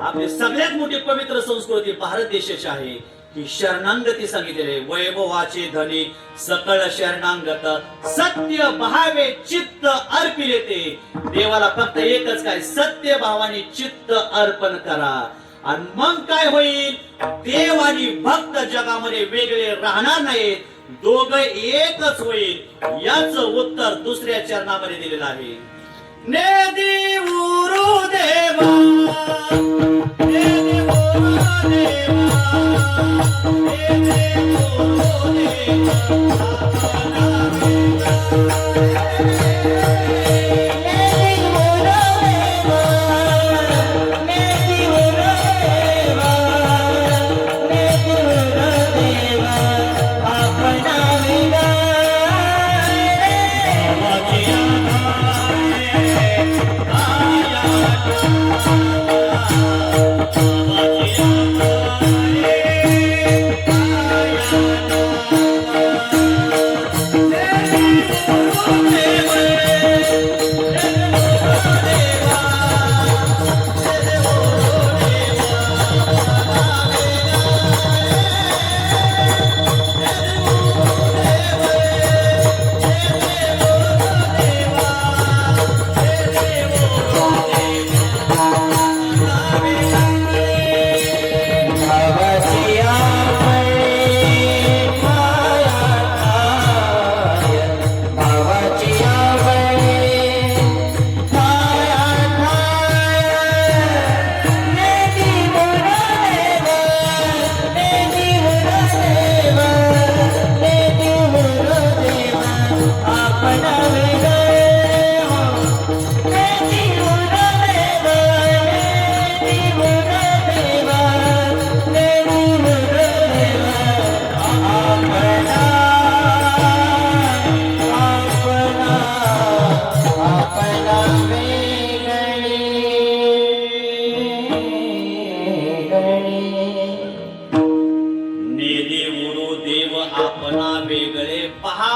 आपली सगळ्यात मोठी पवित्र संस्कृती भारत देशाची आहे की शरणांगती सांगितलेले. वैभवाचे धनी सकळ शरणांगत, सत्य भावे चित्त अर्पिले. ते देवाला फक्त एकच काय, सत्य भावाने चित्त अर्पण करा. आणि मग काय होईल, देव आणि भक्त जगामध्ये वेगळे राहणार नाहीत, दोघं एकच होईल. याच उत्तर दुसऱ्या चरणामध्ये दिलेलं आहे. नेदी उरु देवा, नेदी उरु देवा, नेदी उरु देवा.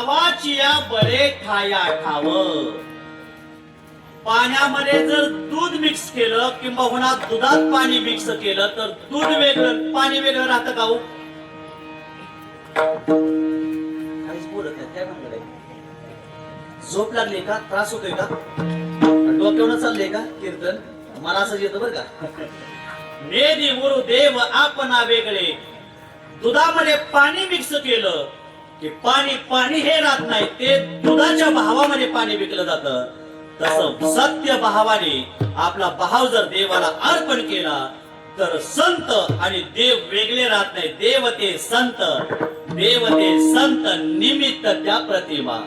भावाची या बरे ठाया ठाव. पाण्यामध्ये जर दूध मिक्स केलं किंवा दुधात पाणी मिक्स केलं तर दूध वेगळं पाणी वेगळं राहतं का हो? काहीच बोलत नाही. काय म्हणलं? झोप लागली का? त्रास होतोय का? डोक्यावर चाललंय का कीर्तन? मला असं येतं बरं का. नेदी गुरुदेव आपणा वेगळे. दुधामध्ये पाणी मिक्स केलं की पाणी पाणी हे राहत नाही, ते दुधाच्या भावामध्ये पाणी विकलं जातं. तसं सत्य भावाने आपला भाव जर देवाला अर्पण केला तर संत आणि देव वेगळे राहत नाही. देवते संत निमित्त त्या प्रतिमा.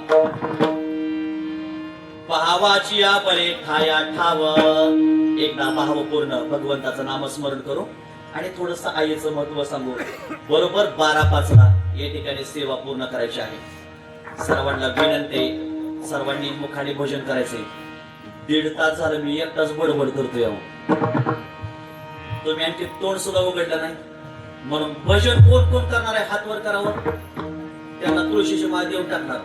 भावाची या बरे ठाया ठाव. एकदा भावपूर्ण भगवंताचं नामस्मरण करू आणि थोडस आईचं महत्व सांगू. बरोबर 12:05 या ठिकाणी सेवा पूर्ण करायची आहे. सर्वांना विनंती, सर्वांनी मुखाने भोजन करायचे. 1.5 तास झालं मी एकटाच बडबड करतोय. तुम्ही आणखी तोंड सुद्धा उघडलं नाही. म्हणून भजन कोण कोण करणार आहे हात वर करावं. त्यांना तुळशीची माळ देऊन टाकणार.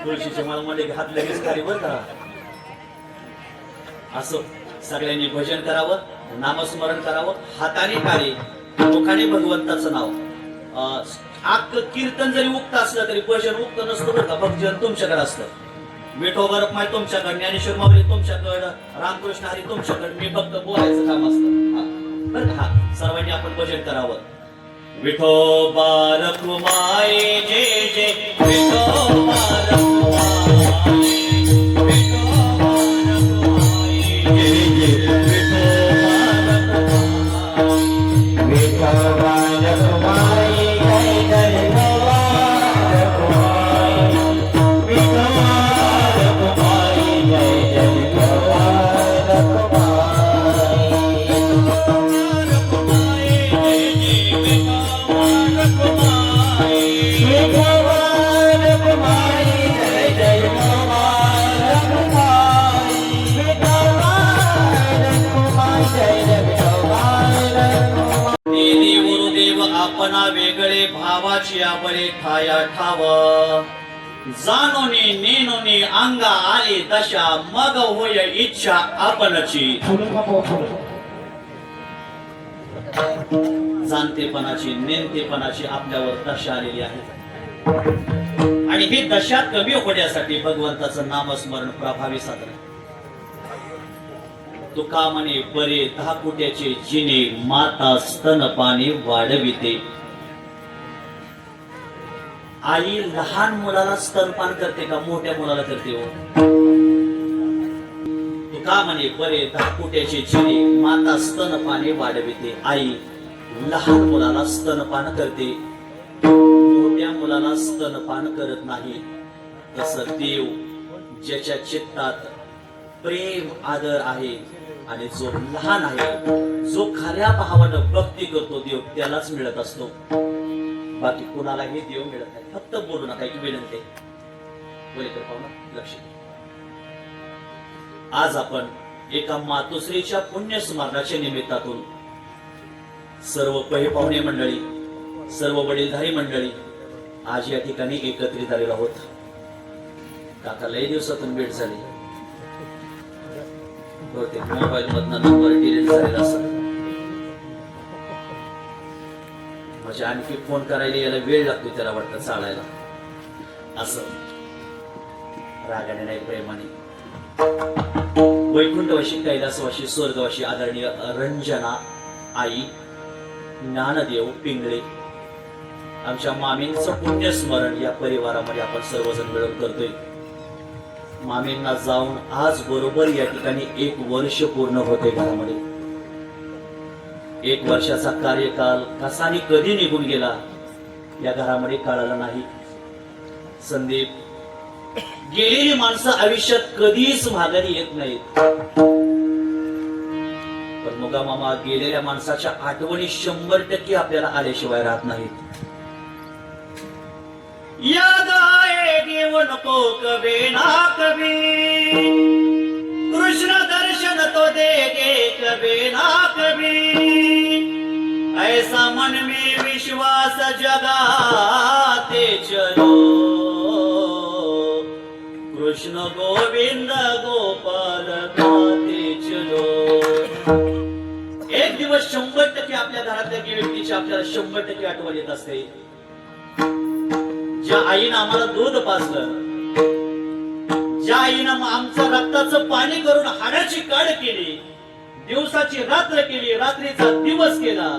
तुळशीची माळ मध्ये हात लगेच खाली वर करा. असं सगळ्यांनी भजन करावं, नामस्मरण करावं. हाताने काढे, मुखाने भगवंताचं नाव. कीर्तन जरी उक्त असलं तरी भजन उक्त नसतं बरं का. भजन तुमच्याकडे असतं. विठोबा रखमाई तुमच्याकडे, ज्ञानेश्वर माऊली तुमच्याकडं, रामकृष्ण हरी तुमच्याकडे. मी फक्त बोलायचं काम असतं बरं का. सर्वांनी आपण भजन करावं. विठोबा रखमाई जय जय. विठोबा रखमाई, विठोबा रखमाई जय जय. विठोबा रखमाई जय जय. विठोबा रखमाई जय जय. विठोबा आपणा वेगळे भावाची आपले ठाया ठाव. जाणोनी नेनोनी अंगा आली दशा मग होय इच्छा आपणची. जाणतेपणाची नेमतेपणाची आपल्यावर दशा आलेली आहे आणि ही दशा कमी होण्यासाठी भगवंताचं नामस्मरण प्रभावी साधन. तुका म्हणे बरे 10 कुट्याचे जिने माता स्तनपाने वाढविते. आई लहान मुलाला स्तनपान करते का मोठ्या मुलाला करते हो? तुका म्हणे बरे 10 कुट्याचे जिने माता स्तनपाने वाढविते. आई लहान मुलाला स्तनपान करते, मोठ्या मुलाला स्तनपान करत नाही. तसं देव ज्याच्या चित्तात प्रेम आदर आहे आणि जो लहान आहे, जो खऱ्या भावानं भक्ती करतो, देव त्यालाच मिळत असतो. बाकी कुणालाही देव मिळत नाही. फक्त बोलू नका. एक विनंती बोलकर पाहुणा लक्ष द्या. आज आपण एका मातोश्रीच्या पुण्य स्मरणाच्या निमित्तातून सर्व पाहुणे मंडळी, सर्व वडीलधारी मंडळी आज या ठिकाणी एकत्रित आलेलो आहोत. काका लय दिवसातून भेट झाली. मोबाईल मधनं नंबर डिलीट झालेला असत म्हणजे आणखी फोन करायला याला वेळ लागतो. त्याला वाटतं चालायला. असं रागाने नाही, प्रेमाने. वैकुंठवाशी, कैलासवाशी, स्वर्गवाशी आदरणीय रंजना आई, ज्ञानदेव पिंगळे, आमच्या मामींचं पुण्यस्मरण या परिवारामध्ये आपण सर्वजण मिळून करतोय. मामींना जाऊन आज बरोबर या ठिकाणी 1 वर्ष पूर्ण होते. घरामध्ये 1 वर्षाचा कार्यकाल कसा आणि कधी निघून गेला या घरामध्ये कळालं नाही. संदीप, गेलेली माणसं आयुष्यात कधीच माघारी येत नाहीत, पण मुगा मामा गेलेल्या माणसाच्या आठवणी 100% आपल्याला आल्याशिवाय राहत नाहीत. याद आएगी उनको कभी ना कभी, कृष्ण दर्शन तो देंगे कभी ना कभी, ऐसा मन में विश्वास दास जगाते चलो, कृष्ण गोविंद गोपाल गाते चलो. एक दिवस 100% आपल्या घरातल्या व्यक्तीची आपल्याला 100% आठवण येत असते. ज्या आईनं आम्हाला दूध पाजलं, ज्या आईनं आमचं रक्ताचं पाणी करून हाडाची काढ केली, दिवसाची रात्र केली, रात्रीचा दिवस केला,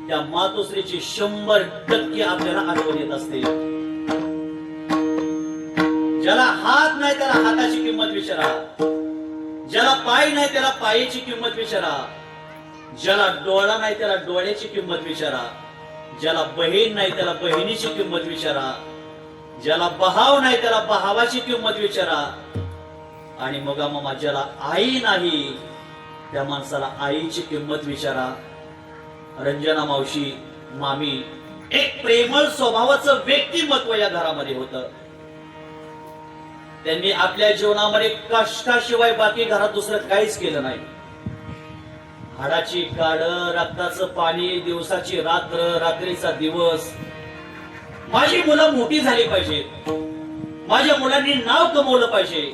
त्या मातोश्रीची 100% आपल्याला आठवण येत असते. ज्याला हात नाही त्याला हाताची किंमत विचारा, ज्याला पाय नाही त्याला पायाची किंमत विचारा, ज्याला डोळा नाही त्याला डोळ्याची किंमत विचारा, ज्याला बहीण नाही त्याला बहिणीची किंमत विचारा, ज्याला भाव नाही त्याला भावाची किंमत विचारा, आणि मग मामा ज्याला आई नाही त्या माणसाला आईची किंमत विचारा. रंजना मावशी, मामी, एक प्रेमळ स्वभावाचं व्यक्तिमत्व या घरामध्ये होतं. त्यांनी आपल्या जीवनामध्ये कष्टाशिवाय बाकी घरात दुसरं काहीच केलं नाही. हाडाची काड, रक्ताचं पाणी, दिवसाची रात्र, रात्रीचा दिवस. माझी मुलं मोठी झाली पाहिजेत, माझ्या मुलांनी नाव कमवलं पाहिजे,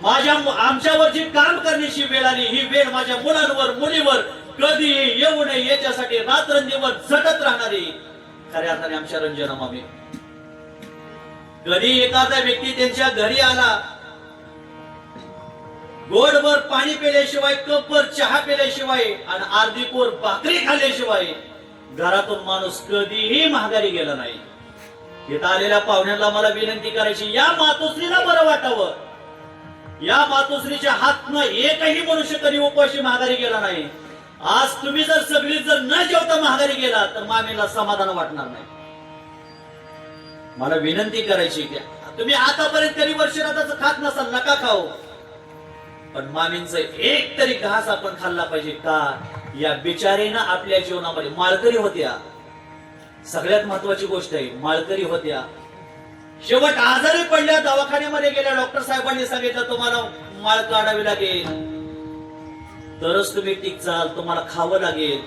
आमच्यावर जी काम करण्याची वेळ आली, ही वेळ माझ्या मुलांवर, मुलीवर कधी येऊ नये याच्यासाठी रात्रंदिवस झटत राहणारी खऱ्या अर्थाने आमच्या रंजना मामी. कधी एखादा व्यक्ती त्यांच्या घरी आला, गोडभर पाणी पिल्याशिवाय, कपभर चहा पिल्याशिवाय आणि अर्धी कोर भाकरी खाल्ल्याशिवाय घरातून माणूस कधीही माघारी गेला नाही. इथं आलेल्या पाहुण्यांना मला विनंती करायची, या मातोश्रीला बरं वाटावं, या मातोश्रीच्या हातनं एकही मनुष्य कधी उपाशी माघारी गेला नाही. आज तुम्ही जर सगळी जर न जेवता माघारी गेला तर मामीला समाधान वाटणार नाही. मला विनंती करायची की तुम्ही आतापर्यंत कधी वर्षराताचं खात नसाल, नका खाऊ, पण मामींचं एक तरी घास आपण खाल्ला पाहिजे. का या बिचारीनं आपल्या जीवनामध्ये माळकरी होत्या, सगळ्यात महत्वाची गोष्ट आहे, माळकरी होत्या. शेवट आजारी पडल्या, दवाखान्यामध्ये गेल्या, डॉक्टर साहेबांनी सांगितलं तुम्हाला माळ काढावी लागेल तरच तुम्ही टिकचाल, तुम्हाला खावं लागेल.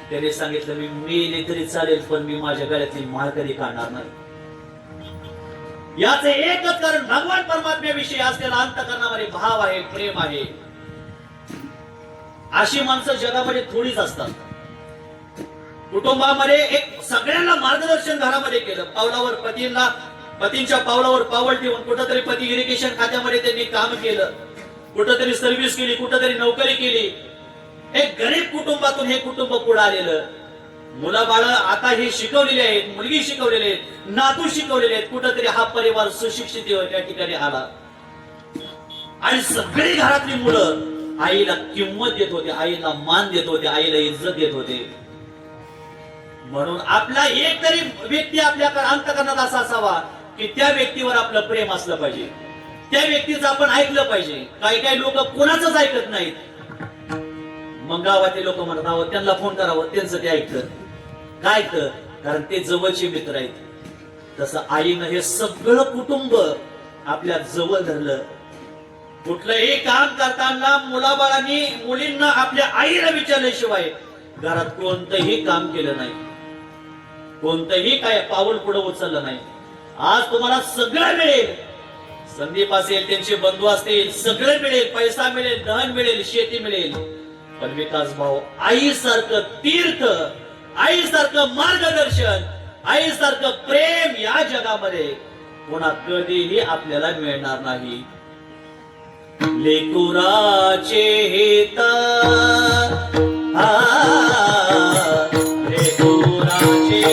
त्याने सांगितलं मी मेले तरी चालेल पण मी माझ्या गळ्यातली माळ कधी काढणार नाही. याचे एकच कारण भगवान परमात्म्याविषयी असलेला अंतःकरणामध्ये भाव आहे, प्रेम आहे. अशी माणसं जगामध्ये थोडीच असतात. कुटुंबामध्ये एक सगळ्यांना मार्गदर्शन घरामध्ये केलं, पावलावर पतींच्या पावलावर पावल ठेवून कुठंतरी पती इरिगेशन खात्यामध्ये त्यांनी काम केलं, कुठंतरी सर्व्हिस केली, कुठंतरी नोकरी केली. एक गरीब कुटुंबातून हे कुटुंब पुढे आलेलं. मुलं बाळ आता हे शिकवलेले आहेत, मुलगी शिकवलेले आहेत, नातू शिकवलेले आहेत, कुठंतरी हा परिवार सुशिक्षित या ठिकाणी आला. आणि सगळी घरातली मुलं आईला किंमत देत होते, आईला मान देत होते, आईला इज्जत देत होते. म्हणून आपला एक तरी व्यक्ती आपल्या अंतःकरणात असा असावा की त्या व्यक्तीवर आपलं प्रेम असलं पाहिजे, त्या व्यक्तीचं आपण ऐकलं पाहिजे. काही काही लोक कोणाचंच ऐकत नाहीत. मग गावातील लोक म्हणत आहोत त्यांना फोन करावं, त्यांचं ते ऐकतं. काय ऐकतं? कारण ते जवळचे मित्र आहेत. तसं आईनं हे सगळं कुटुंब आपल्या जवळ धरलं. कुठलंही काम करताना मुलाबाळांनी, मुलींना आपल्या आईला विचारल्याशिवाय घरात कोणतंही काम केलं नाही, कोणतंही काय पाऊल पुढे उचललं नाही. आज तुम्हाला सगळं मिळेल, संदीप असेल, त्यांचे बंधू असतील, सगळे मिळेल, पैसा मिळेल, धन मिळेल, शेती मिळेल, पण विकास भाऊ आईसारखं तीर्थ, आईसारखं मार्गदर्शन, आईसारखं प्रेम या जगामध्ये कोणा कधीही आपल्याला मिळणार नाही. लेकुराचे हेत लेकुराचे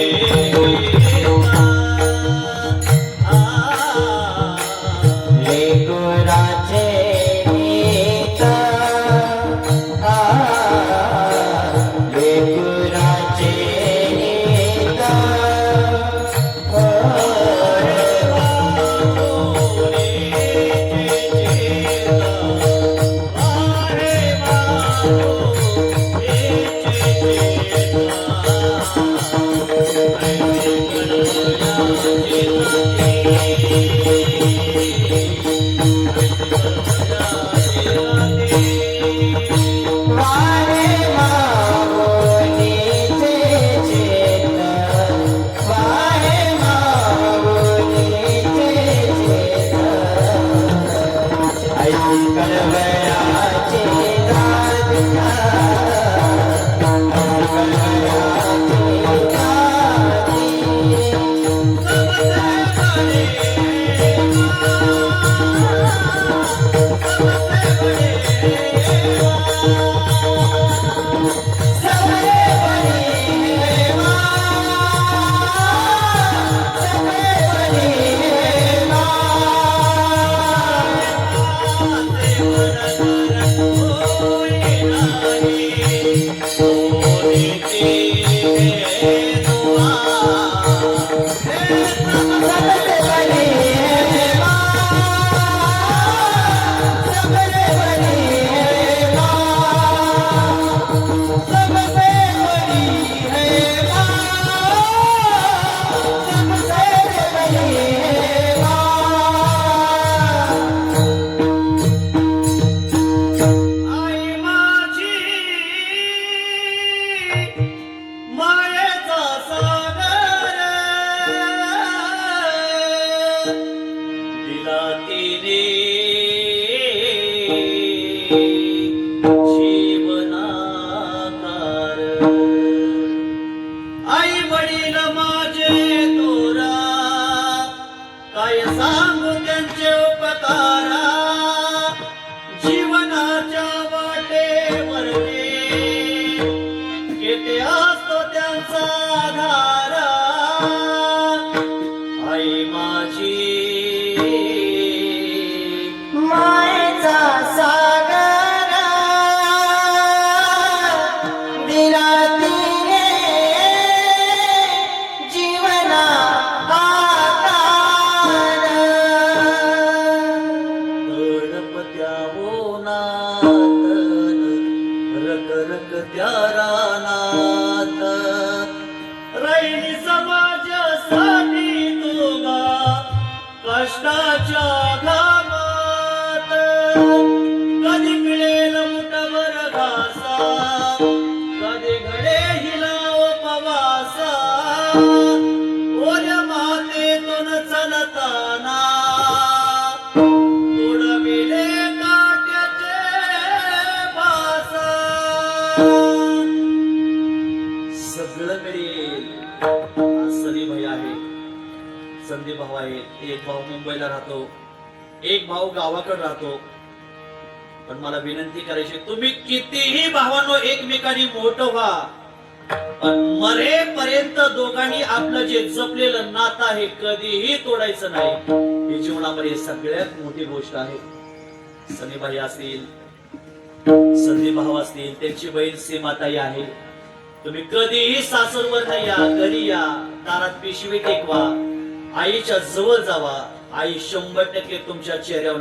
Oh जीवनाकार आई वडील माझे तोरा काय सांगू त्यांचे उपकारा जीवनाच्या वाटेवरती किती असतो त्यांचा आधार आई माझी मायेचा सागर दिला तिने जीवना आकार तडपत्या होनात रक रक त्या रानात राहिली समाजासाठी तुगा कष्टाच्या घामात कधी मिळेल मुठभर घासा कधी घडे हिला उपवासा ओल्या मातेतून चलताना तुडविले काट्याचे भासा सगळं मिळेल सनी भाई आहे संदीप भाऊ आहे एक भाऊ मुंबईला राहतो एक भाऊ गावाकडे राहतो पण मला विनंती करायची तुम्ही कितीही भावांनो एकमेकांनी मोठं व्हा पण मरेपर्यंत दोघांनी आपलं जे जपलेलं नातं आहे कधीही तोडायचं नाही ही जीवनामध्ये सगळ्यात मोठी गोष्ट आहे सनीबाई असतील संदीप भाऊ असतील त्यांची बहीण सीमाताई आहे तुम्ही कधीही सासरवर नाही या घरी या दारात पिशवी टेकवा आईच्या जवळ जावा आई 100% तुमच्या चेहऱ्यावर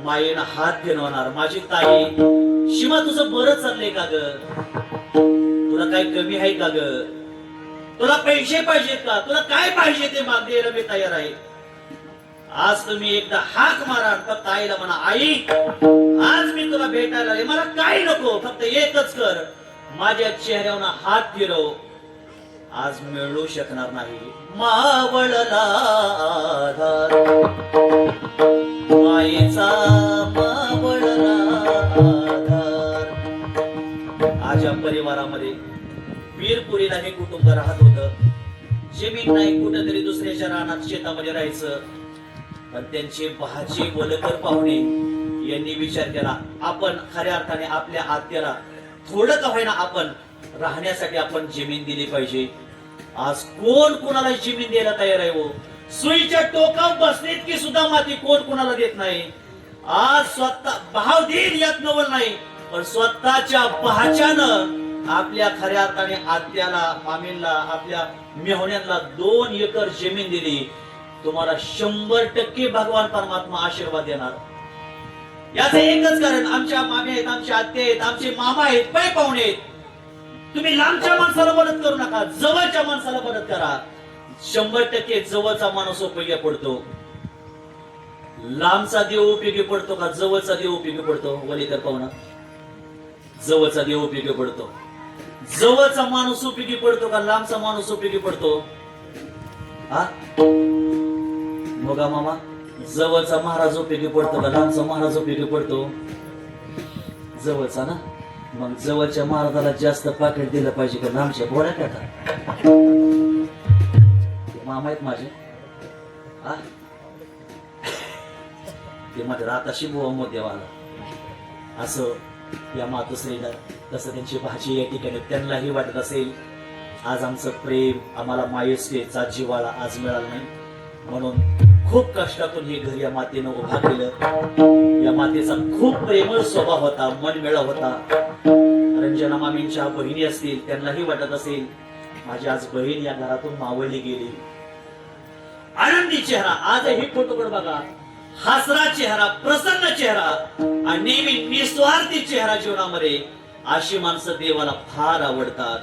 मायेनं हात फिरवणार माझी ताई शिवा तुझं बरं चाललंय का ग तुला काय कमी आहे का ग तुला पैसे पाहिजेत का तुला काय पाहिजे ते मागण्याला मी तयार आहे आज तुम्ही एकदा हाक मारा फक्त आईला म्हणा आई आज मी तुला भेटायला आले मला काय नको फक्त एकच कर माझ्या चेहऱ्यावर हात फिरव आज मिळू शकणार नाही मावळला आधार मायेचा मावळला आधार आज या परिवारामध्ये वीरपुरीला हे कुटुंब राहत होतं जमीन नाही कुठेतरी दुसऱ्याच्या रानात शेतामध्ये राहायचं पण त्यांचे भाचे वलकर पाहुणे यांनी विचार केला आपण खऱ्या अर्थाने आपल्या आत्याला थोडं का होईना आपण राहण्यासाठी आपण जमीन दिली पाहिजे आज कोण कोणाला जमीन द्यायला तयार आहे हो सुईच्या टोकावर बसलीत की सुद्धा माती कोण कोणाला देत नाही आज स्वतः भाव देईल यात नवल नाही पण स्वतःच्या भाच्यानं आपल्या खऱ्या अर्थाने आत्याला मामीला आपल्या मेहण्यांना 2 एकर जमीन दिली तुम्हाला 100% भगवान परमात्मा आशीर्वाद देणार याचं एकच कारण आमच्या मामी आहेत आमच्या आत्या आहेत आमचे मामा आहेत पै पाहुणे आहेत तुम्ही लांबच्या माणसाला मदत करू नका जवळच्या माणसाला मदत करा 100% जवळचा माणूस उपयोगी पडतो लांबचा देव उपयोगी पडतो का जवळचा देव उपयोगी पडतो वलीकर पाहुणा जवळचा देव उपयोगी पडतो जवळचा माणूस उपयोगी पडतो का लांबचा माणूस उपयोगी पडतो हा मोगा मामा जवळचा महाराज उपयोगी पडतो का लांबचा महाराज उपयोगी पडतो जवळचा ना मग जवळच्या महाराजाला जास्त पाकिट दिलं पाहिजे का लांबच्या घोड्या टाका मामा आहेत माझे हा ते माझ्या राताशी बुवा मोदेवाला असं या मातोश्रीला तसं त्यांची भाजी या ठिकाणी त्यांनाही वाटत असेल आज आमचं प्रेम आम्हाला मायेचा जिव्हाळा आज मिळाला नाही म्हणून खूप कष्टातून हे घर या मातेनं उभा केलं या मातेचा खूप प्रेमळ स्वभाव होता मन मिळा होता रंजना मामींच्या बहिणी असतील त्यांनाही वाटत असेल माझी आज बहीण या घरातून मावळली गेली आनंदी चेहरा आजही फोटोकडे बघा हसरा चेहरा प्रसन्न चेहरा आणि नेहमी निस्वार्थी चेहरा जीवनामध्ये अशी माणसं देवाला फार आवडतात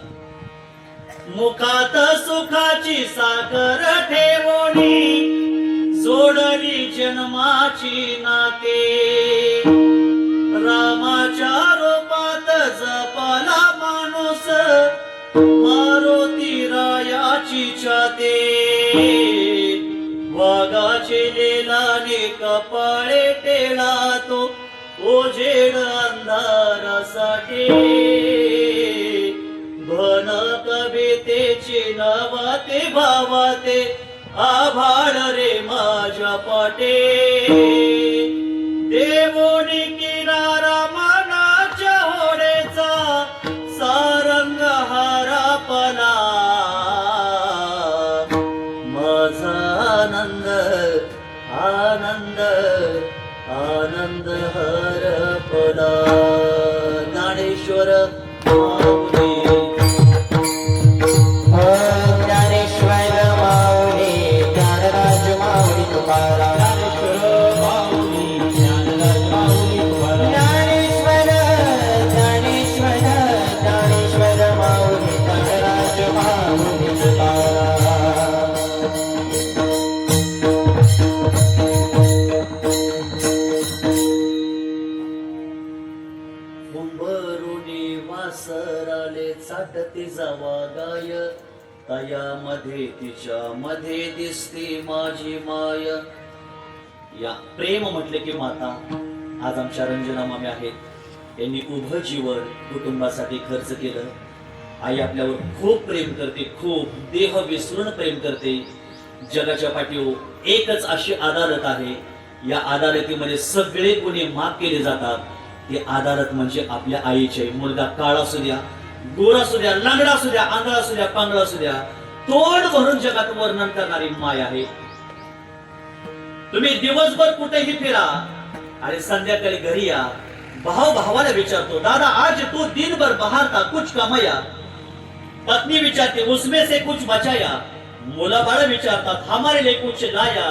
मुखात सुखाची साखर ठेवणी जोडली जन्माची नाते रामाच्या रूपात जपला माणूस मारुती रायाची छाते वाघाचे लेलाने कपाळे टेळा तो ओझेड अंधार साठी भन कवितेची नवाते भावाते आभाळ रे माझ्या पाटे देवोनी किनारा मनाच्या होडेचा सारंग हरपला माझा आनंद आनंद आनंद हरपला ज्ञानेश्वर माऊली ज्ञानेश्वर माऊली ज्ञानराज माऊली तुकाराम ज्ञानेश्वर ज्ञानेश्वर ज्ञानेश्वर माऊली ज्ञानराज माऊली तुकाराम कुंभरुणी वासराले चाटते जावा गाय तयामध्ये तिच्या मध्ये दिसते माझी माय. या प्रेम म्हटले की माता आज आमच्या रंजना मामी आहेत. यांनी उभं जीवन कुटुंबासाठी खर्च केलं. आई आपल्यावर खूप प्रेम करते, खूप देह विसरून प्रेम करते. जगाच्या पाठीवर एकच अशी अदालत आहे, या अदालतीमध्ये सगळे गुन्हे माफ केले जातात. ती अदालत म्हणजे आपल्या आईचे. मुलगा काळा असू द्या, गोरा असू द्या, लांगडा असू द्या, आंधळा असू द्या, पांगळा असू द्या, तोंड भरून जगात वर्णन करणारी माय आहे. तुम्ही दिवसभर कुठेही फिरा आणि संध्याकाळी घरी या, भाव भावाला विचारतो, दादा आज तू दिनभर बाहर था कुछ कमाया. पत्नी विचारते उसमें से कुछ बचाया. मुला बाळ विचारतात हमारे लिए कुछ लाया.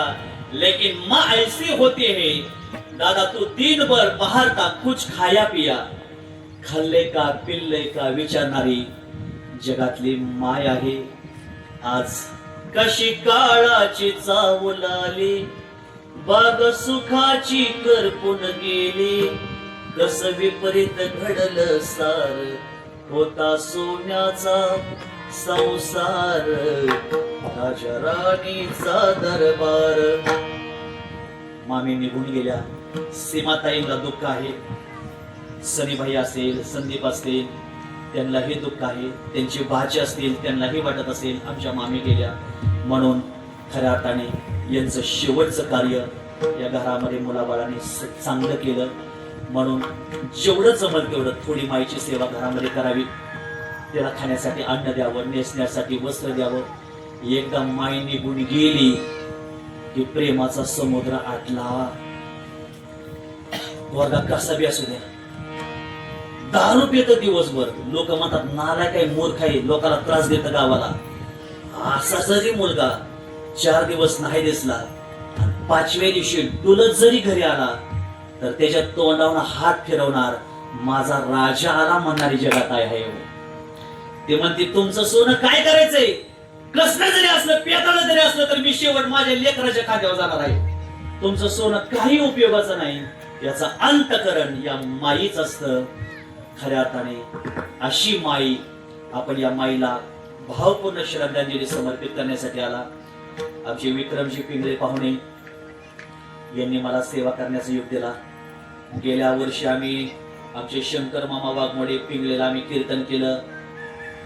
लेकिन माँ ऐसी होती है, दादा तू दिन भर बाहर था कुछ खाया पिया. खाल्ले का पिल्ले का विचारणारी जगातली माय आहे. आज कशी काळाची चावल आली, बाग सुखाची करपून गेली. कस विपरीत घडलं सार, होता सोन्याचा संसार, राजा राणीचा दरबार. मामी निघून गेल्या. सीमाताईंना दुःख आहे. सनीभाई असेल, संदीप असतील, त्यांनाही दुःख आहे. त्यांची भाची असतील, त्यांनाही वाटत असेल आमच्या मामी गेल्या. म्हणून खऱ्या अर्थाने यांचं शेवटचं कार्य या घरामध्ये मुलाबाळांनी चांगलं केलं. म्हणून जेवढं जमल तेवढं थोडी माईची सेवा घरामध्ये करावी. त्याला खाण्यासाठी अन्न द्यावं, नेसण्यासाठी वस्त्र द्यावं. एकदा माई निघून गेली की प्रेमाचा समुद्र आटला. वर्गा कसा बी असू द्या, दारू पित दिवसभर. लोक म्हणतात नाला काय मूर्ख आहे, लोकांना त्रास देत गावाला. असा जरी मुलगा 4 दिवस नाही दिसला, 5व्या दिवशी डुलत जरी घरी आला तर त्याच्या तोंडावर हात फिरवणार, माझा राजा आला म्हणणारी जगात आहे. ते म्हणते तुमचं सोनं काय करायचंय, कसलं जरी असलं, पेताळं जरी असलं तर मी शेवट माझ्या लेकराच्या खात्यावर जाणार आहे. तुमचं सोनं काही उपयोगाचं नाही. याचा अंतकरण या माईच असतं. खऱ्या अर्थाने अशी माई, आपण या माईला भावपूर्ण श्रद्धांजली समर्पित करण्यासाठी आला. आमचे विक्रमजी पिंगळे पाहुणे यांनी मला सेवा करण्याचा योग दिला. गेल्या वर्षी आम्ही आमचे शंकर मामा वाघमोडे पिंगळेला आम्ही कीर्तन केलं.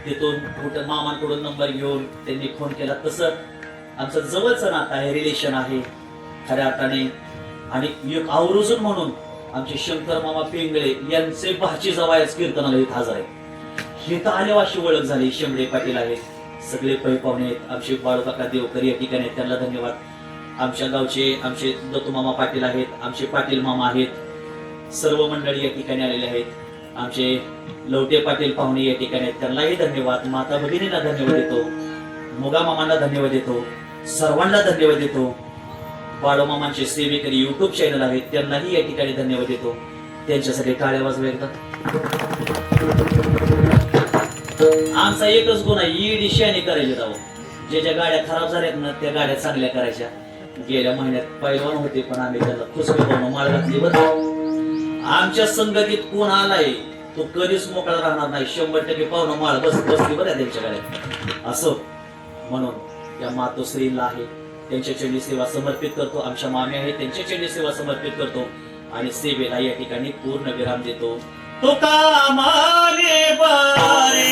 तिथून कुठं मामांकडून नंबर घेऊन त्यांनी फोन केला. तसं आमचं जवळचं नातं आहे, रिलेशन आहे खऱ्या अर्थाने. आणि एक आवर्जून म्हणून आमचे शंकर मामा पिंगळे यांचे भाची जवळच कीर्तनाला इथं हजर आहे. हे तर आल्यावर अशी ओळख झाली. शेंबडे पाटील आहेत, सगळे पै पाहुणे आहेत. आमचे बाळूकाका देवकर या ठिकाणी आहेत, त्यांना धन्यवाद. आमच्या गावचे आमचे दत्तू मामा पाटील आहेत, आमचे पाटील मामा आहेत, सर्व मंडळी या ठिकाणी आलेले आहेत. आमचे लवटे पाटील पाहुणे या ठिकाणी आहेत, त्यांनाही धन्यवाद. माता भगिनींना धन्यवाद देतो, मुगा मामांना धन्यवाद देतो, सर्वांना धन्यवाद देतो. बाळू मामांचे सेवेकरी युट्यूब चॅनल आहेत, त्यांनाही या ठिकाणी धन्यवाद देतो. त्यांच्यासाठी टाळ्या वाजवा एकदा. आमचा एकच गुण आहे, ईडी शाने करायचे जावं. जे ज्या गाड्या खराब झाल्यात ना त्या गाड्या चांगल्या करायच्या. गेल्या महिन्यात पैलवान होते पण आम्ही त्याला खुसपी पाहून माळ घातली. बरं आमच्या संगतीत कोण आलाय तो कधीच मोकळा राहणार नाही. 100% पाहुणं माळ बसली बरं त्यांच्या गाड्यात. असो म्हणून या मातोश्रीला आहे, त्यांच्या चरणी सेवा समर्पित करतो. आमच्या मामी आहे, त्यांच्या चरणी सेवा समर्पित करतो आणि सेवेला या ठिकाणी पूर्ण विराम देतो. तुका माने बारे